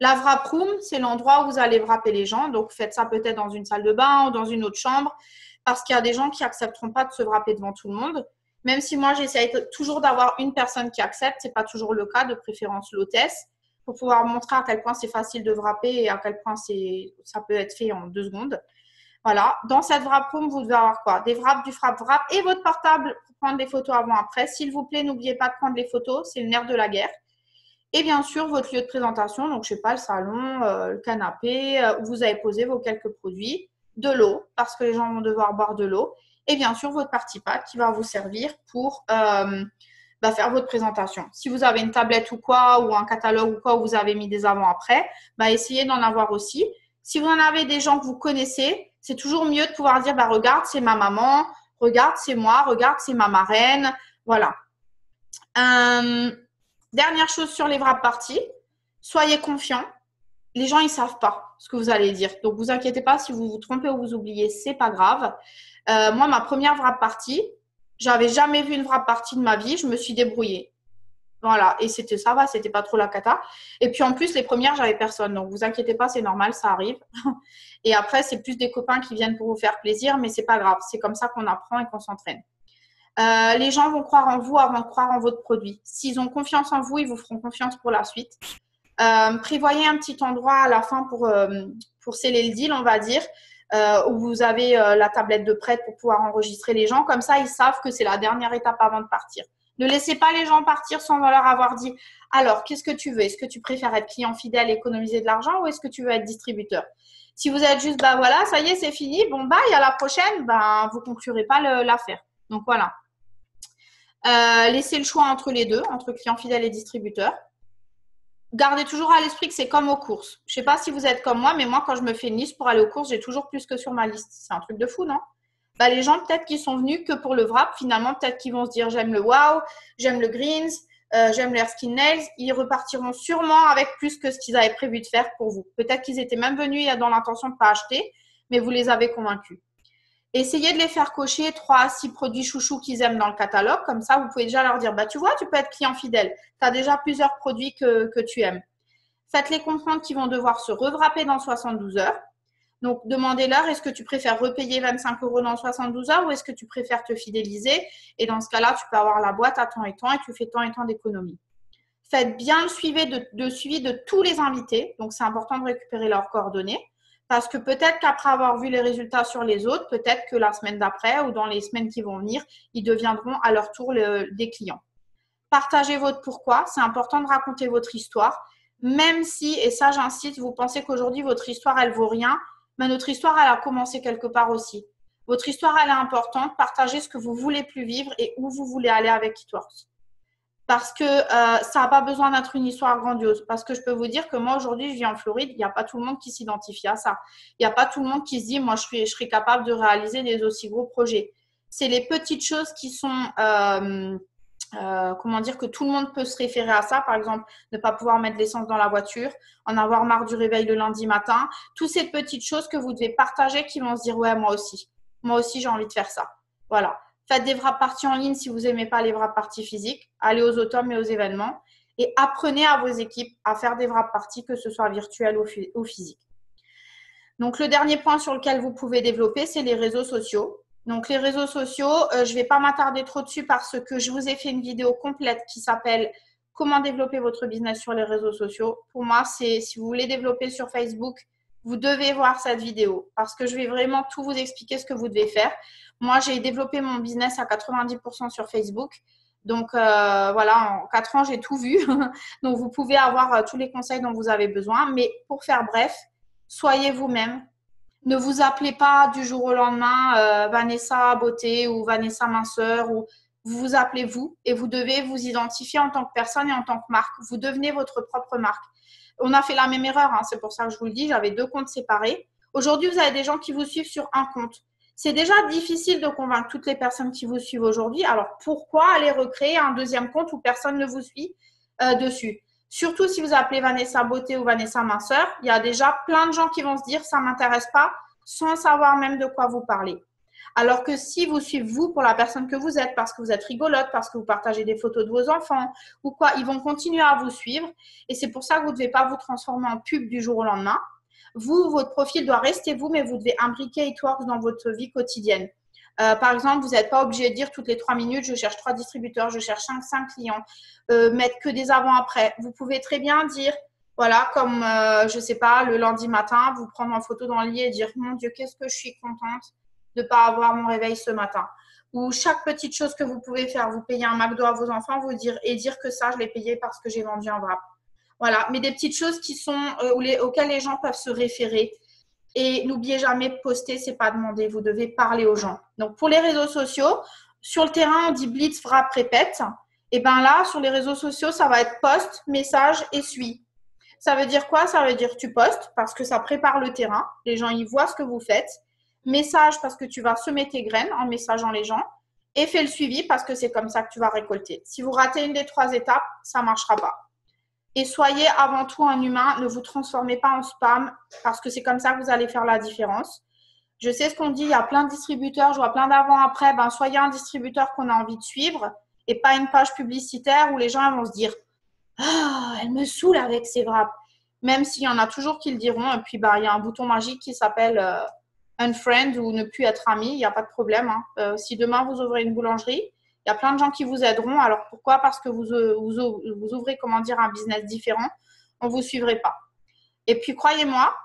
La wrap room, c'est l'endroit où vous allez wrapper les gens. Donc, faites ça peut-être dans une salle de bain ou dans une autre chambre parce qu'il y a des gens qui n'accepteront pas de se wrapper devant tout le monde. Même si moi, j'essaie toujours d'avoir une personne qui accepte, ce n'est pas toujours le cas, de préférence l'hôtesse, pour pouvoir montrer à quel point c'est facile de wrapper et à quel point ça peut être fait en 2 secondes. Voilà. Dans cette wrap room, vous devez avoir quoi? Des wraps, du wrap et votre portable pour prendre des photos avant-après. S'il vous plaît, n'oubliez pas de prendre les photos, c'est le nerf de la guerre. Et bien sûr, votre lieu de présentation, donc je ne sais pas, le salon, le canapé, où vous avez posé vos quelques produits, de l'eau, parce que les gens vont devoir boire de l'eau. Et bien sûr, votre party pack qui va vous servir pour faire votre présentation. Si vous avez une tablette ou quoi, ou un catalogue ou quoi, où vous avez mis des avant-après, essayez d'en avoir aussi. Si vous en avez des gens que vous connaissez, c'est toujours mieux de pouvoir dire, regarde, c'est ma maman, regarde, c'est moi, regarde, c'est ma marraine. Voilà. Dernière chose sur les wrap parties, soyez confiants. Les gens, ils ne savent pas ce que vous allez dire. Donc, vous inquiétez pas, si vous vous trompez ou vous oubliez, ce n'est pas grave. Moi, ma première wrap party, j'avais jamais vu une wrap party de ma vie. Je me suis débrouillée. Voilà. Et ça va, c'était pas trop la cata. Et puis, en plus, les premières, j'avais personne. Donc, vous inquiétez pas, c'est normal, ça arrive. Et après, c'est plus des copains qui viennent pour vous faire plaisir, mais c'est pas grave. C'est comme ça qu'on apprend et qu'on s'entraîne. Les gens vont croire en vous avant de croire en votre produit. S'ils ont confiance en vous, ils vous feront confiance pour la suite. Prévoyez un petit endroit à la fin pour sceller le deal, on va dire, où vous avez la tablette de prête pour pouvoir enregistrer les gens. Comme ça, ils savent que c'est la dernière étape avant de partir. Ne laissez pas les gens partir sans leur avoir dit « Alors, qu'est-ce que tu veux? Est-ce que tu préfères être client fidèle et économiser de l'argent ou est-ce que tu veux être distributeur ?» Si vous êtes juste « voilà, ça y est, c'est fini. Bon, bye, à la prochaine. » vous ne conclurez pas l'affaire. Donc, voilà. Laissez le choix entre les deux, entre client fidèle et distributeur. Gardez toujours à l'esprit que c'est comme aux courses. Je ne sais pas si vous êtes comme moi, mais moi, quand je me fais une liste pour aller aux courses, j'ai toujours plus que sur ma liste. C'est un truc de fou, non? bah, les gens peut-être qui sont venus que pour le wrap, finalement, peut-être qu'ils vont se dire j'aime le wow, j'aime le greens, j'aime l'air skin nails. Ils repartiront sûrement avec plus que ce qu'ils avaient prévu de faire pour vous. Peut-être qu'ils étaient même venus dans l'intention de ne pas acheter, mais vous les avez convaincus. Essayez de les faire cocher 3 à 6 produits chouchous qu'ils aiment dans le catalogue. Comme ça, vous pouvez déjà leur dire, bah, tu vois, tu peux être client fidèle. Tu as déjà plusieurs produits que tu aimes. Faites-les comprendre qu'ils vont devoir se rewrapper dans 72 heures. Donc, demandez-leur, est-ce que tu préfères repayer 25 € dans 72 heures ou est-ce que tu préfères te fidéliser? Et dans ce cas-là, tu peux avoir la boîte à temps et temps et tu fais temps et temps d'économie. Faites bien le suivi de tous les invités. Donc, c'est important de récupérer leurs coordonnées. Parce que peut-être qu'après avoir vu les résultats sur les autres, peut-être que la semaine d'après ou dans les semaines qui vont venir, ils deviendront à leur tour des clients. Partagez votre pourquoi. C'est important de raconter votre histoire. Même si, et ça j'insiste, vous pensez qu'aujourd'hui votre histoire elle vaut rien, mais notre histoire elle a commencé quelque part aussi. Votre histoire elle est importante. Partagez ce que vous voulez plus vivre et où vous voulez aller avec It-Works. Parce que ça n'a pas besoin d'être une histoire grandiose. Parce que je peux vous dire que moi, aujourd'hui, je vis en Floride, il n'y a pas tout le monde qui s'identifie à ça. Il n'y a pas tout le monde qui se dit, moi, je serais capable de réaliser des aussi gros projets. C'est les petites choses qui sont, comment dire, que tout le monde peut se référer à ça. Par exemple, ne pas pouvoir mettre l'essence dans la voiture, en avoir marre du réveil le lundi matin. Toutes ces petites choses que vous devez partager qui vont se dire, ouais, moi aussi, j'ai envie de faire ça. Voilà. Faites des wrap parties en ligne si vous n'aimez pas les wrap parties physiques. Allez aux automnes et aux événements. Et apprenez à vos équipes à faire des wrap parties, que ce soit virtuel ou physique. Donc, le dernier point sur lequel vous pouvez développer, c'est les réseaux sociaux. Donc, les réseaux sociaux, je ne vais pas m'attarder trop dessus parce que je vous ai fait une vidéo complète qui s'appelle « Comment développer votre business sur les réseaux sociaux ». Pour moi, c'est si vous voulez développer sur Facebook, vous devez voir cette vidéo parce que je vais vraiment tout vous expliquer ce que vous devez faire. Moi, j'ai développé mon business à 90% sur Facebook. Donc, voilà, en 4 ans, j'ai tout vu. Donc, vous pouvez avoir tous les conseils dont vous avez besoin. Mais pour faire bref, soyez vous-même. Ne vous appelez pas du jour au lendemain Vanessa Beauté ou Vanessa Minceur. Ou vous vous appelez vous et vous devez vous identifier en tant que personne et en tant que marque. Vous devenez votre propre marque. On a fait la même erreur, hein, c'est pour ça que je vous le dis. J'avais 2 comptes séparés. Aujourd'hui, vous avez des gens qui vous suivent sur un compte. C'est déjà difficile de convaincre toutes les personnes qui vous suivent aujourd'hui. Alors, pourquoi aller recréer un deuxième compte où personne ne vous suit dessus? Surtout si vous appelez Vanessa Beauté ou Vanessa Minceur, il y a déjà plein de gens qui vont se dire « ça ne m'intéresse pas » sans savoir même de quoi vous parlez. Alors que si vous suivez vous pour la personne que vous êtes, parce que vous êtes rigolote, parce que vous partagez des photos de vos enfants ou quoi, ils vont continuer à vous suivre. Et c'est pour ça que vous ne devez pas vous transformer en pub du jour au lendemain. Vous, votre profil doit rester vous, mais vous devez imbriquer It-Works dans votre vie quotidienne. Par exemple, vous n'êtes pas obligé de dire toutes les 3 minutes, je cherche 3 distributeurs, je cherche 5 clients, mettre que des avant-après. Vous pouvez très bien dire, voilà, comme, je ne sais pas, le lundi matin, vous prendre en photo dans le lit et dire, mon Dieu, qu'est-ce que je suis contente de ne pas avoir mon réveil ce matin. Ou chaque petite chose que vous pouvez faire, vous payez un McDo à vos enfants dire que ça, je l'ai payé parce que j'ai vendu un wrap. Voilà, mais des petites choses qui sont, auxquelles les gens peuvent se référer. Et n'oubliez jamais, poster, c'est pas demander. Vous devez parler aux gens. Donc, pour les réseaux sociaux, sur le terrain, on dit blitz, wrap, répète. Et bien là, sur les réseaux sociaux, ça va être post, message et suis. Ça veut dire quoi? Ça veut dire tu postes parce que ça prépare le terrain. Les gens, ils voient ce que vous faites. Message parce que tu vas semer tes graines en messageant les gens. Et fais le suivi parce que c'est comme ça que tu vas récolter. Si vous ratez une des 3 étapes, ça ne marchera pas. Et soyez avant tout un humain. Ne vous transformez pas en spam parce que c'est comme ça que vous allez faire la différence. Je sais ce qu'on dit, il y a plein de distributeurs, je vois plein d'avant-après. Ben, soyez un distributeur qu'on a envie de suivre et pas une page publicitaire où les gens vont se dire « Ah, elle me saoule avec ses wraps ». Même s'il y en a toujours qui le diront. Et puis, ben, il y a un bouton magique qui s'appelle unfriend ou ne plus être ami. Il n'y a pas de problème. Hein. Si demain, vous ouvrez une boulangerie, il y a plein de gens qui vous aideront. Alors, pourquoi? Parce que vous ouvrez, comment dire, un business différent. On ne vous suivrait pas. Et puis, croyez-moi,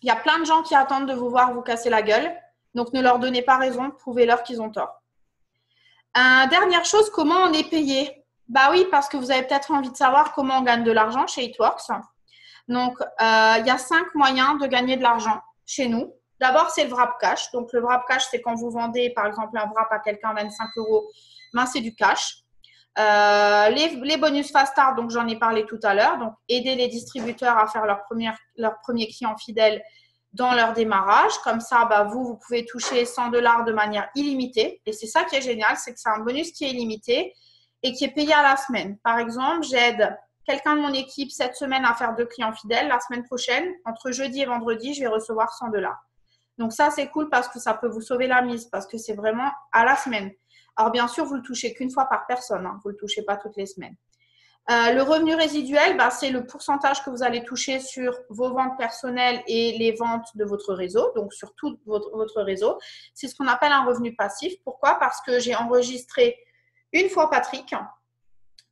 il y a plein de gens qui attendent de vous voir vous casser la gueule. Donc, ne leur donnez pas raison. Prouvez-leur qu'ils ont tort. Dernière chose, comment on est payé? Bah oui, parce que vous avez peut-être envie de savoir comment on gagne de l'argent chez It-Works. Donc, il y a 5 moyens de gagner de l'argent chez nous. D'abord, c'est le wrap cash. Donc, le wrap cash, c'est quand vous vendez, par exemple, un wrap à quelqu'un 25 €, ben, c'est du cash. Les bonus fast start, donc j'en ai parlé tout à l'heure. Donc, aider les distributeurs à faire leur premier client fidèle dans leur démarrage. Comme ça, bah, vous pouvez toucher 100 $ de manière illimitée. Et c'est ça qui est génial, c'est que c'est un bonus qui est illimité et qui est payé à la semaine. Par exemple, j'aide quelqu'un de mon équipe cette semaine à faire 2 clients fidèles. La semaine prochaine, entre jeudi et vendredi, je vais recevoir 100 $. Donc ça, c'est cool parce que ça peut vous sauver la mise, parce que c'est vraiment à la semaine. Alors bien sûr, vous ne le touchez qu'une fois par personne, hein. Vous ne le touchez pas toutes les semaines. Le revenu résiduel, bah, c'est le pourcentage que vous allez toucher sur vos ventes personnelles et les ventes de votre réseau, donc sur tout votre réseau. C'est ce qu'on appelle un revenu passif. Pourquoi? Parce que j'ai enregistré une fois Patrick.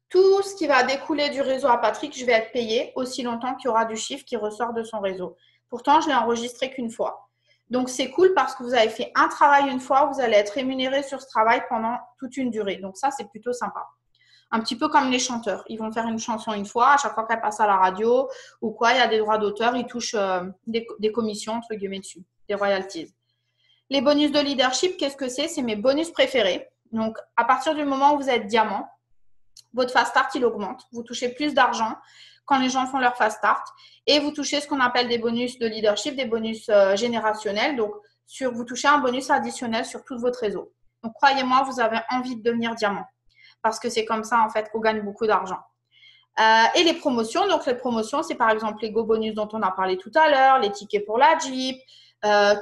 Tout ce qui va découler du réseau à Patrick, je vais être payé aussi longtemps qu'il y aura du chiffre qui ressort de son réseau. Pourtant, je l'ai enregistré qu'une fois. Donc, c'est cool parce que vous avez fait un travail une fois, vous allez être rémunéré sur ce travail pendant toute une durée. Donc, ça, c'est plutôt sympa. Un petit peu comme les chanteurs. Ils vont faire une chanson une fois, à chaque fois qu'elle passe à la radio ou quoi, il y a des droits d'auteur, ils touchent des commissions, entre guillemets, dessus, des royalties. Les bonus de leadership, qu'est-ce que c'est? C'est mes bonus préférés. Donc, à partir du moment où vous êtes diamant, votre fast start, il augmente. Vous touchez plus d'argent quand les gens font leur fast start. Et vous touchez ce qu'on appelle des bonus de leadership, des bonus générationnels. Donc, vous touchez un bonus additionnel sur tout votre réseau. Donc, croyez-moi, vous avez envie de devenir diamant. Parce que c'est comme ça, en fait, qu'on gagne beaucoup d'argent. Et les promotions. Donc, les promotions, c'est par exemple les Go Bonus dont on a parlé tout à l'heure, les tickets pour la Jeep,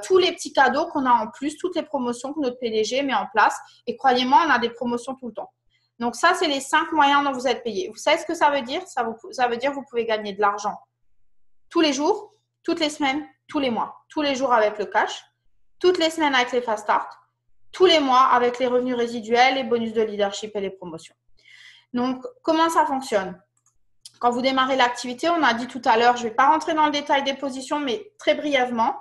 tous les petits cadeaux qu'on a en plus, toutes les promotions que notre PDG met en place. Et croyez-moi, on a des promotions tout le temps. Donc, ça, c'est les 5 moyens dont vous êtes payé. Vous savez ce que ça veut dire? Ça veut dire que vous pouvez gagner de l'argent tous les jours, toutes les semaines, tous les mois. Tous les jours avec le cash, toutes les semaines avec les fast start, tous les mois avec les revenus résiduels, les bonus de leadership et les promotions. Donc, comment ça fonctionne? Quand vous démarrez l'activité, on a dit tout à l'heure, je ne vais pas rentrer dans le détail des positions, mais très brièvement,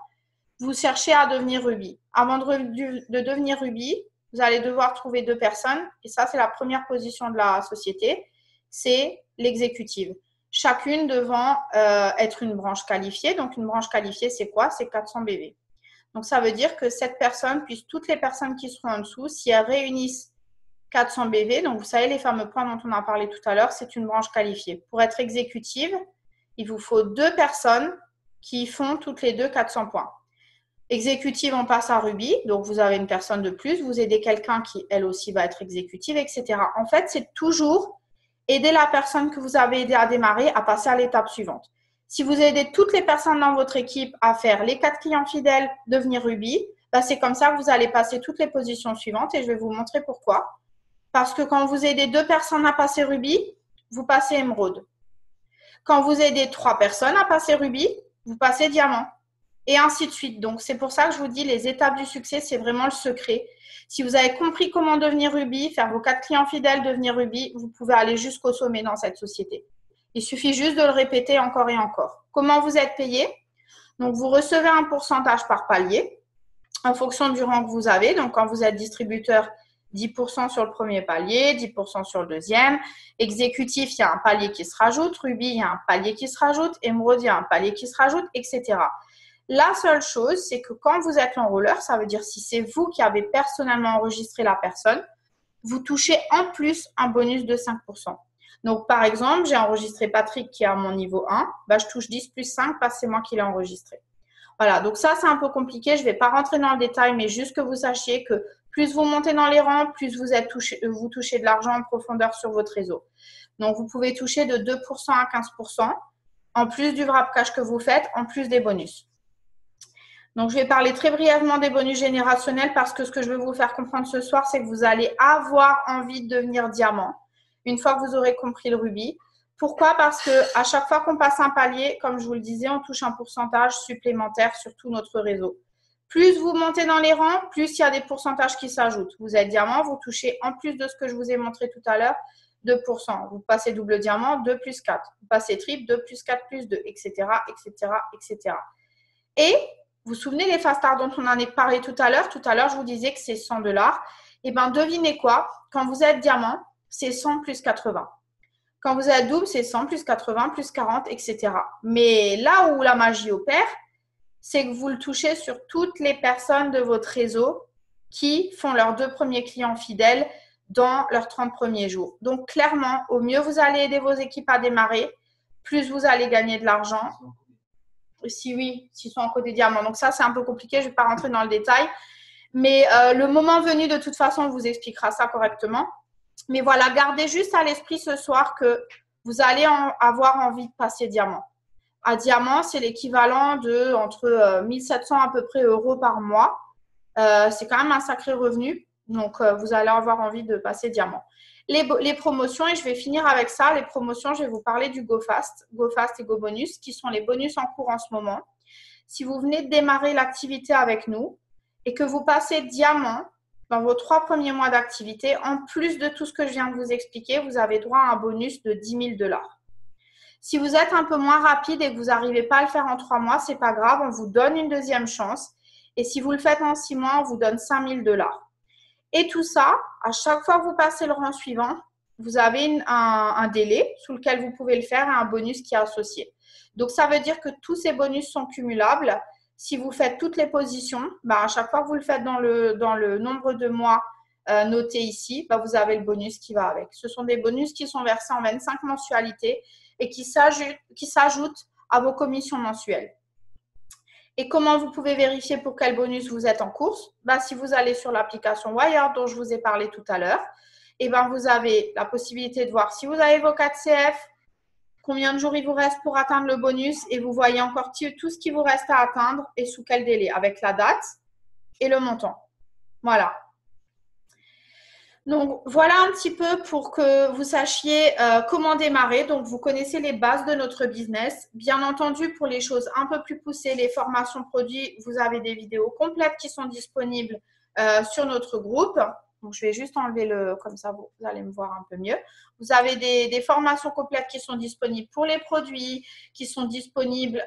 vous cherchez à devenir Ruby. Avant de devenir Ruby, vous allez devoir trouver 2 personnes. Et ça, c'est la première position de la société. C'est l'exécutive. Chacune devant être une branche qualifiée. Donc, une branche qualifiée, c'est quoi? C'est 400 BV. Donc, ça veut dire que cette personne, puis toutes les personnes qui seront en dessous, si elles réunissent 400 BV, donc vous savez, les fameux points dont on a parlé tout à l'heure, c'est une branche qualifiée. Pour être exécutive, il vous faut 2 personnes qui font toutes les 2 400 points. Exécutive, on passe à Ruby, donc vous avez une personne de plus, vous aidez quelqu'un qui, elle aussi, va être exécutive, etc. En fait, c'est toujours aider la personne que vous avez aidé à démarrer à passer à l'étape suivante. Si vous aidez toutes les personnes dans votre équipe à faire les 4 clients fidèles, devenir Ruby, bah c'est comme ça que vous allez passer toutes les positions suivantes et je vais vous montrer pourquoi. Parce que quand vous aidez 2 personnes à passer Ruby, vous passez émeraude. Quand vous aidez 3 personnes à passer Ruby, vous passez diamant. Et ainsi de suite. Donc, c'est pour ça que je vous dis, les étapes du succès, c'est vraiment le secret. Si vous avez compris comment devenir Ruby, faire vos 4 clients fidèles, devenir Ruby, vous pouvez aller jusqu'au sommet dans cette société. Il suffit juste de le répéter encore et encore. Comment vous êtes payé? Donc, vous recevez un pourcentage par palier en fonction du rang que vous avez. Donc, quand vous êtes distributeur, 10% sur le premier palier, 10% sur le deuxième. Exécutif, il y a un palier qui se rajoute. Ruby, il y a un palier qui se rajoute. Émeraude, il y a un palier qui se rajoute, etc. La seule chose, c'est que quand vous êtes l'enrôleur, ça veut dire si c'est vous qui avez personnellement enregistré la personne, vous touchez en plus un bonus de 5%. Donc, par exemple, j'ai enregistré Patrick qui est à mon niveau 1, bah, je touche 10 plus 5 parce que c'est moi qui l'ai enregistré. Voilà, donc ça, c'est un peu compliqué. Je ne vais pas rentrer dans le détail, mais juste que vous sachiez que plus vous montez dans les rangs, plus vous touchez de l'argent en profondeur sur votre réseau. Donc, vous pouvez toucher de 2% à 15%, en plus du wrap cash que vous faites, en plus des bonus. Donc, je vais parler très brièvement des bonus générationnels parce que ce que je veux vous faire comprendre ce soir, c'est que vous allez avoir envie de devenir diamant une fois que vous aurez compris le rubis. Pourquoi? Parce qu'à chaque fois qu'on passe un palier, comme je vous le disais, on touche un pourcentage supplémentaire sur tout notre réseau. Plus vous montez dans les rangs, plus il y a des pourcentages qui s'ajoutent. Vous êtes diamant, vous touchez en plus de ce que je vous ai montré tout à l'heure, 2%. Vous passez double diamant, 2 plus 4. Vous passez triple, 2 plus 4 plus 2, etc., etc., etc. Et vous vous souvenez les fast start dont on en a parlé tout à l'heure? Tout à l'heure, je vous disais que c'est 100 $. Et bien, devinez quoi? Quand vous êtes diamant, c'est 100 plus 80. Quand vous êtes double, c'est 100 plus 80 plus 40, etc. Mais là où la magie opère, c'est que vous le touchez sur toutes les personnes de votre réseau qui font leurs 2 premiers clients fidèles dans leurs 30 premiers jours. Donc, clairement, au mieux vous allez aider vos équipes à démarrer, plus vous allez gagner de l'argent. Si oui, s'ils sont en côté diamant. Donc ça, c'est un peu compliqué, je ne vais pas rentrer dans le détail. Mais le moment venu, de toute façon, on vous expliquera ça correctement. Mais voilà, gardez juste à l'esprit ce soir que vous allez avoir envie de passer diamant. À diamant, c'est l'équivalent de entre 1700 à peu près euros par mois. C'est quand même un sacré revenu. Donc, vous allez avoir envie de passer diamant. Les promotions, et je vais finir avec ça. Les promotions, je vais vous parler du GoFast et GoBonus, qui sont les bonus en cours en ce moment. Si vous venez de démarrer l'activité avec nous et que vous passez diamant dans vos 3 premiers mois d'activité, en plus de tout ce que je viens de vous expliquer, vous avez droit à un bonus de 10 000 $. Si vous êtes un peu moins rapide et que vous n'arrivez pas à le faire en 3 mois, ce n'est pas grave, on vous donne une deuxième chance. Et si vous le faites en 6 mois, on vous donne 5 000 $. Et tout ça, à chaque fois que vous passez le rang suivant, vous avez un délai sous lequel vous pouvez le faire et un bonus qui est associé. Donc, ça veut dire que tous ces bonus sont cumulables. Si vous faites toutes les positions, à chaque fois que vous le faites dans le nombre de mois noté ici, vous avez le bonus qui va avec. Ce sont des bonus qui sont versés en 25 mensualités et qui s'ajoutent à vos commissions mensuelles. Et comment vous pouvez vérifier pour quel bonus vous êtes en course? Si vous allez sur l'application Wired dont je vous ai parlé tout à l'heure, vous avez la possibilité de voir si vous avez vos 4 CF, combien de jours il vous reste pour atteindre le bonus et vous voyez encore tout ce qui vous reste à atteindre et sous quel délai, avec la date et le montant. Voilà. Donc, voilà un petit peu pour que vous sachiez comment démarrer. Donc, vous connaissez les bases de notre business. Bien entendu, pour les choses un peu plus poussées, les formations produits, vous avez des vidéos complètes qui sont disponibles sur notre groupe. Donc, je vais juste enlever comme ça, vous allez me voir un peu mieux. Vous avez des formations complètes qui sont disponibles pour les produits, qui sont disponibles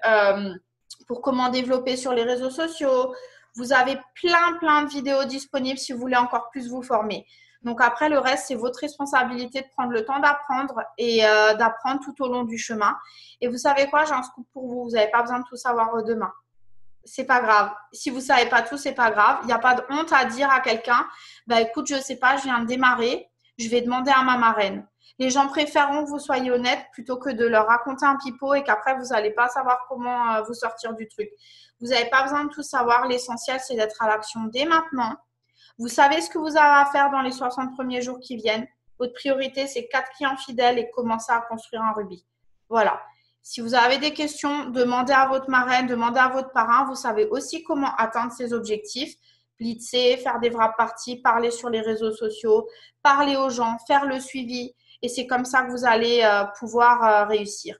pour comment développer sur les réseaux sociaux. Vous avez plein de vidéos disponibles si vous voulez encore plus vous former. Donc, après, le reste, c'est votre responsabilité de prendre le temps d'apprendre et d'apprendre tout au long du chemin. Et vous savez quoi? J'ai un scoop pour vous. Vous n'avez pas besoin de tout savoir demain. C'est pas grave. Si vous ne savez pas tout, c'est pas grave. Il n'y a pas de honte à dire à quelqu'un, écoute, je ne sais pas, je viens de démarrer, je vais demander à ma marraine. Les gens préféreront que vous soyez honnête plutôt que de leur raconter un pipeau et qu'après, vous n'allez pas savoir comment vous sortir du truc. Vous n'avez pas besoin de tout savoir. L'essentiel, c'est d'être à l'action dès maintenant. Vous savez ce que vous avez à faire dans les 60 premiers jours qui viennent. Votre priorité, c'est 4 clients fidèles et commencer à construire un rubis. Voilà. Si vous avez des questions, demandez à votre marraine, demandez à votre parrain. Vous savez aussi comment atteindre ces objectifs. Blitzer, faire des wrap parties, parler sur les réseaux sociaux, parler aux gens, faire le suivi. Et c'est comme ça que vous allez pouvoir réussir.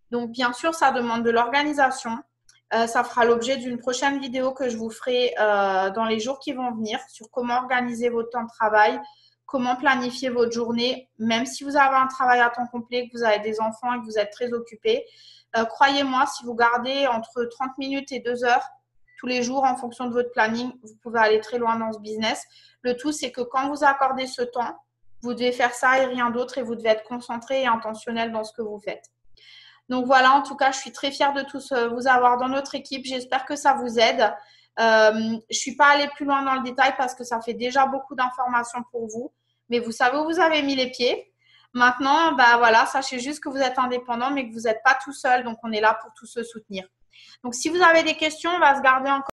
Donc, bien sûr, ça demande de l'organisation. Ça fera l'objet d'une prochaine vidéo que je vous ferai dans les jours qui vont venir sur comment organiser votre temps de travail, comment planifier votre journée, même si vous avez un travail à temps complet, que vous avez des enfants et que vous êtes très occupé. Croyez-moi, si vous gardez entre 30 minutes et 2 heures tous les jours en fonction de votre planning, vous pouvez aller très loin dans ce business. Le tout, c'est que quand vous accordez ce temps, vous devez faire ça et rien d'autre et vous devez être concentré et intentionnel dans ce que vous faites. Donc voilà, en tout cas, je suis très fière de tous vous avoir dans notre équipe. J'espère que ça vous aide. Je ne suis pas allée plus loin dans le détail parce que ça fait déjà beaucoup d'informations pour vous. Mais vous savez où vous avez mis les pieds. Maintenant, voilà, sachez juste que vous êtes indépendant, mais que vous n'êtes pas tout seul. Donc, on est là pour tous se soutenir. Donc, si vous avez des questions, on va se garder encore.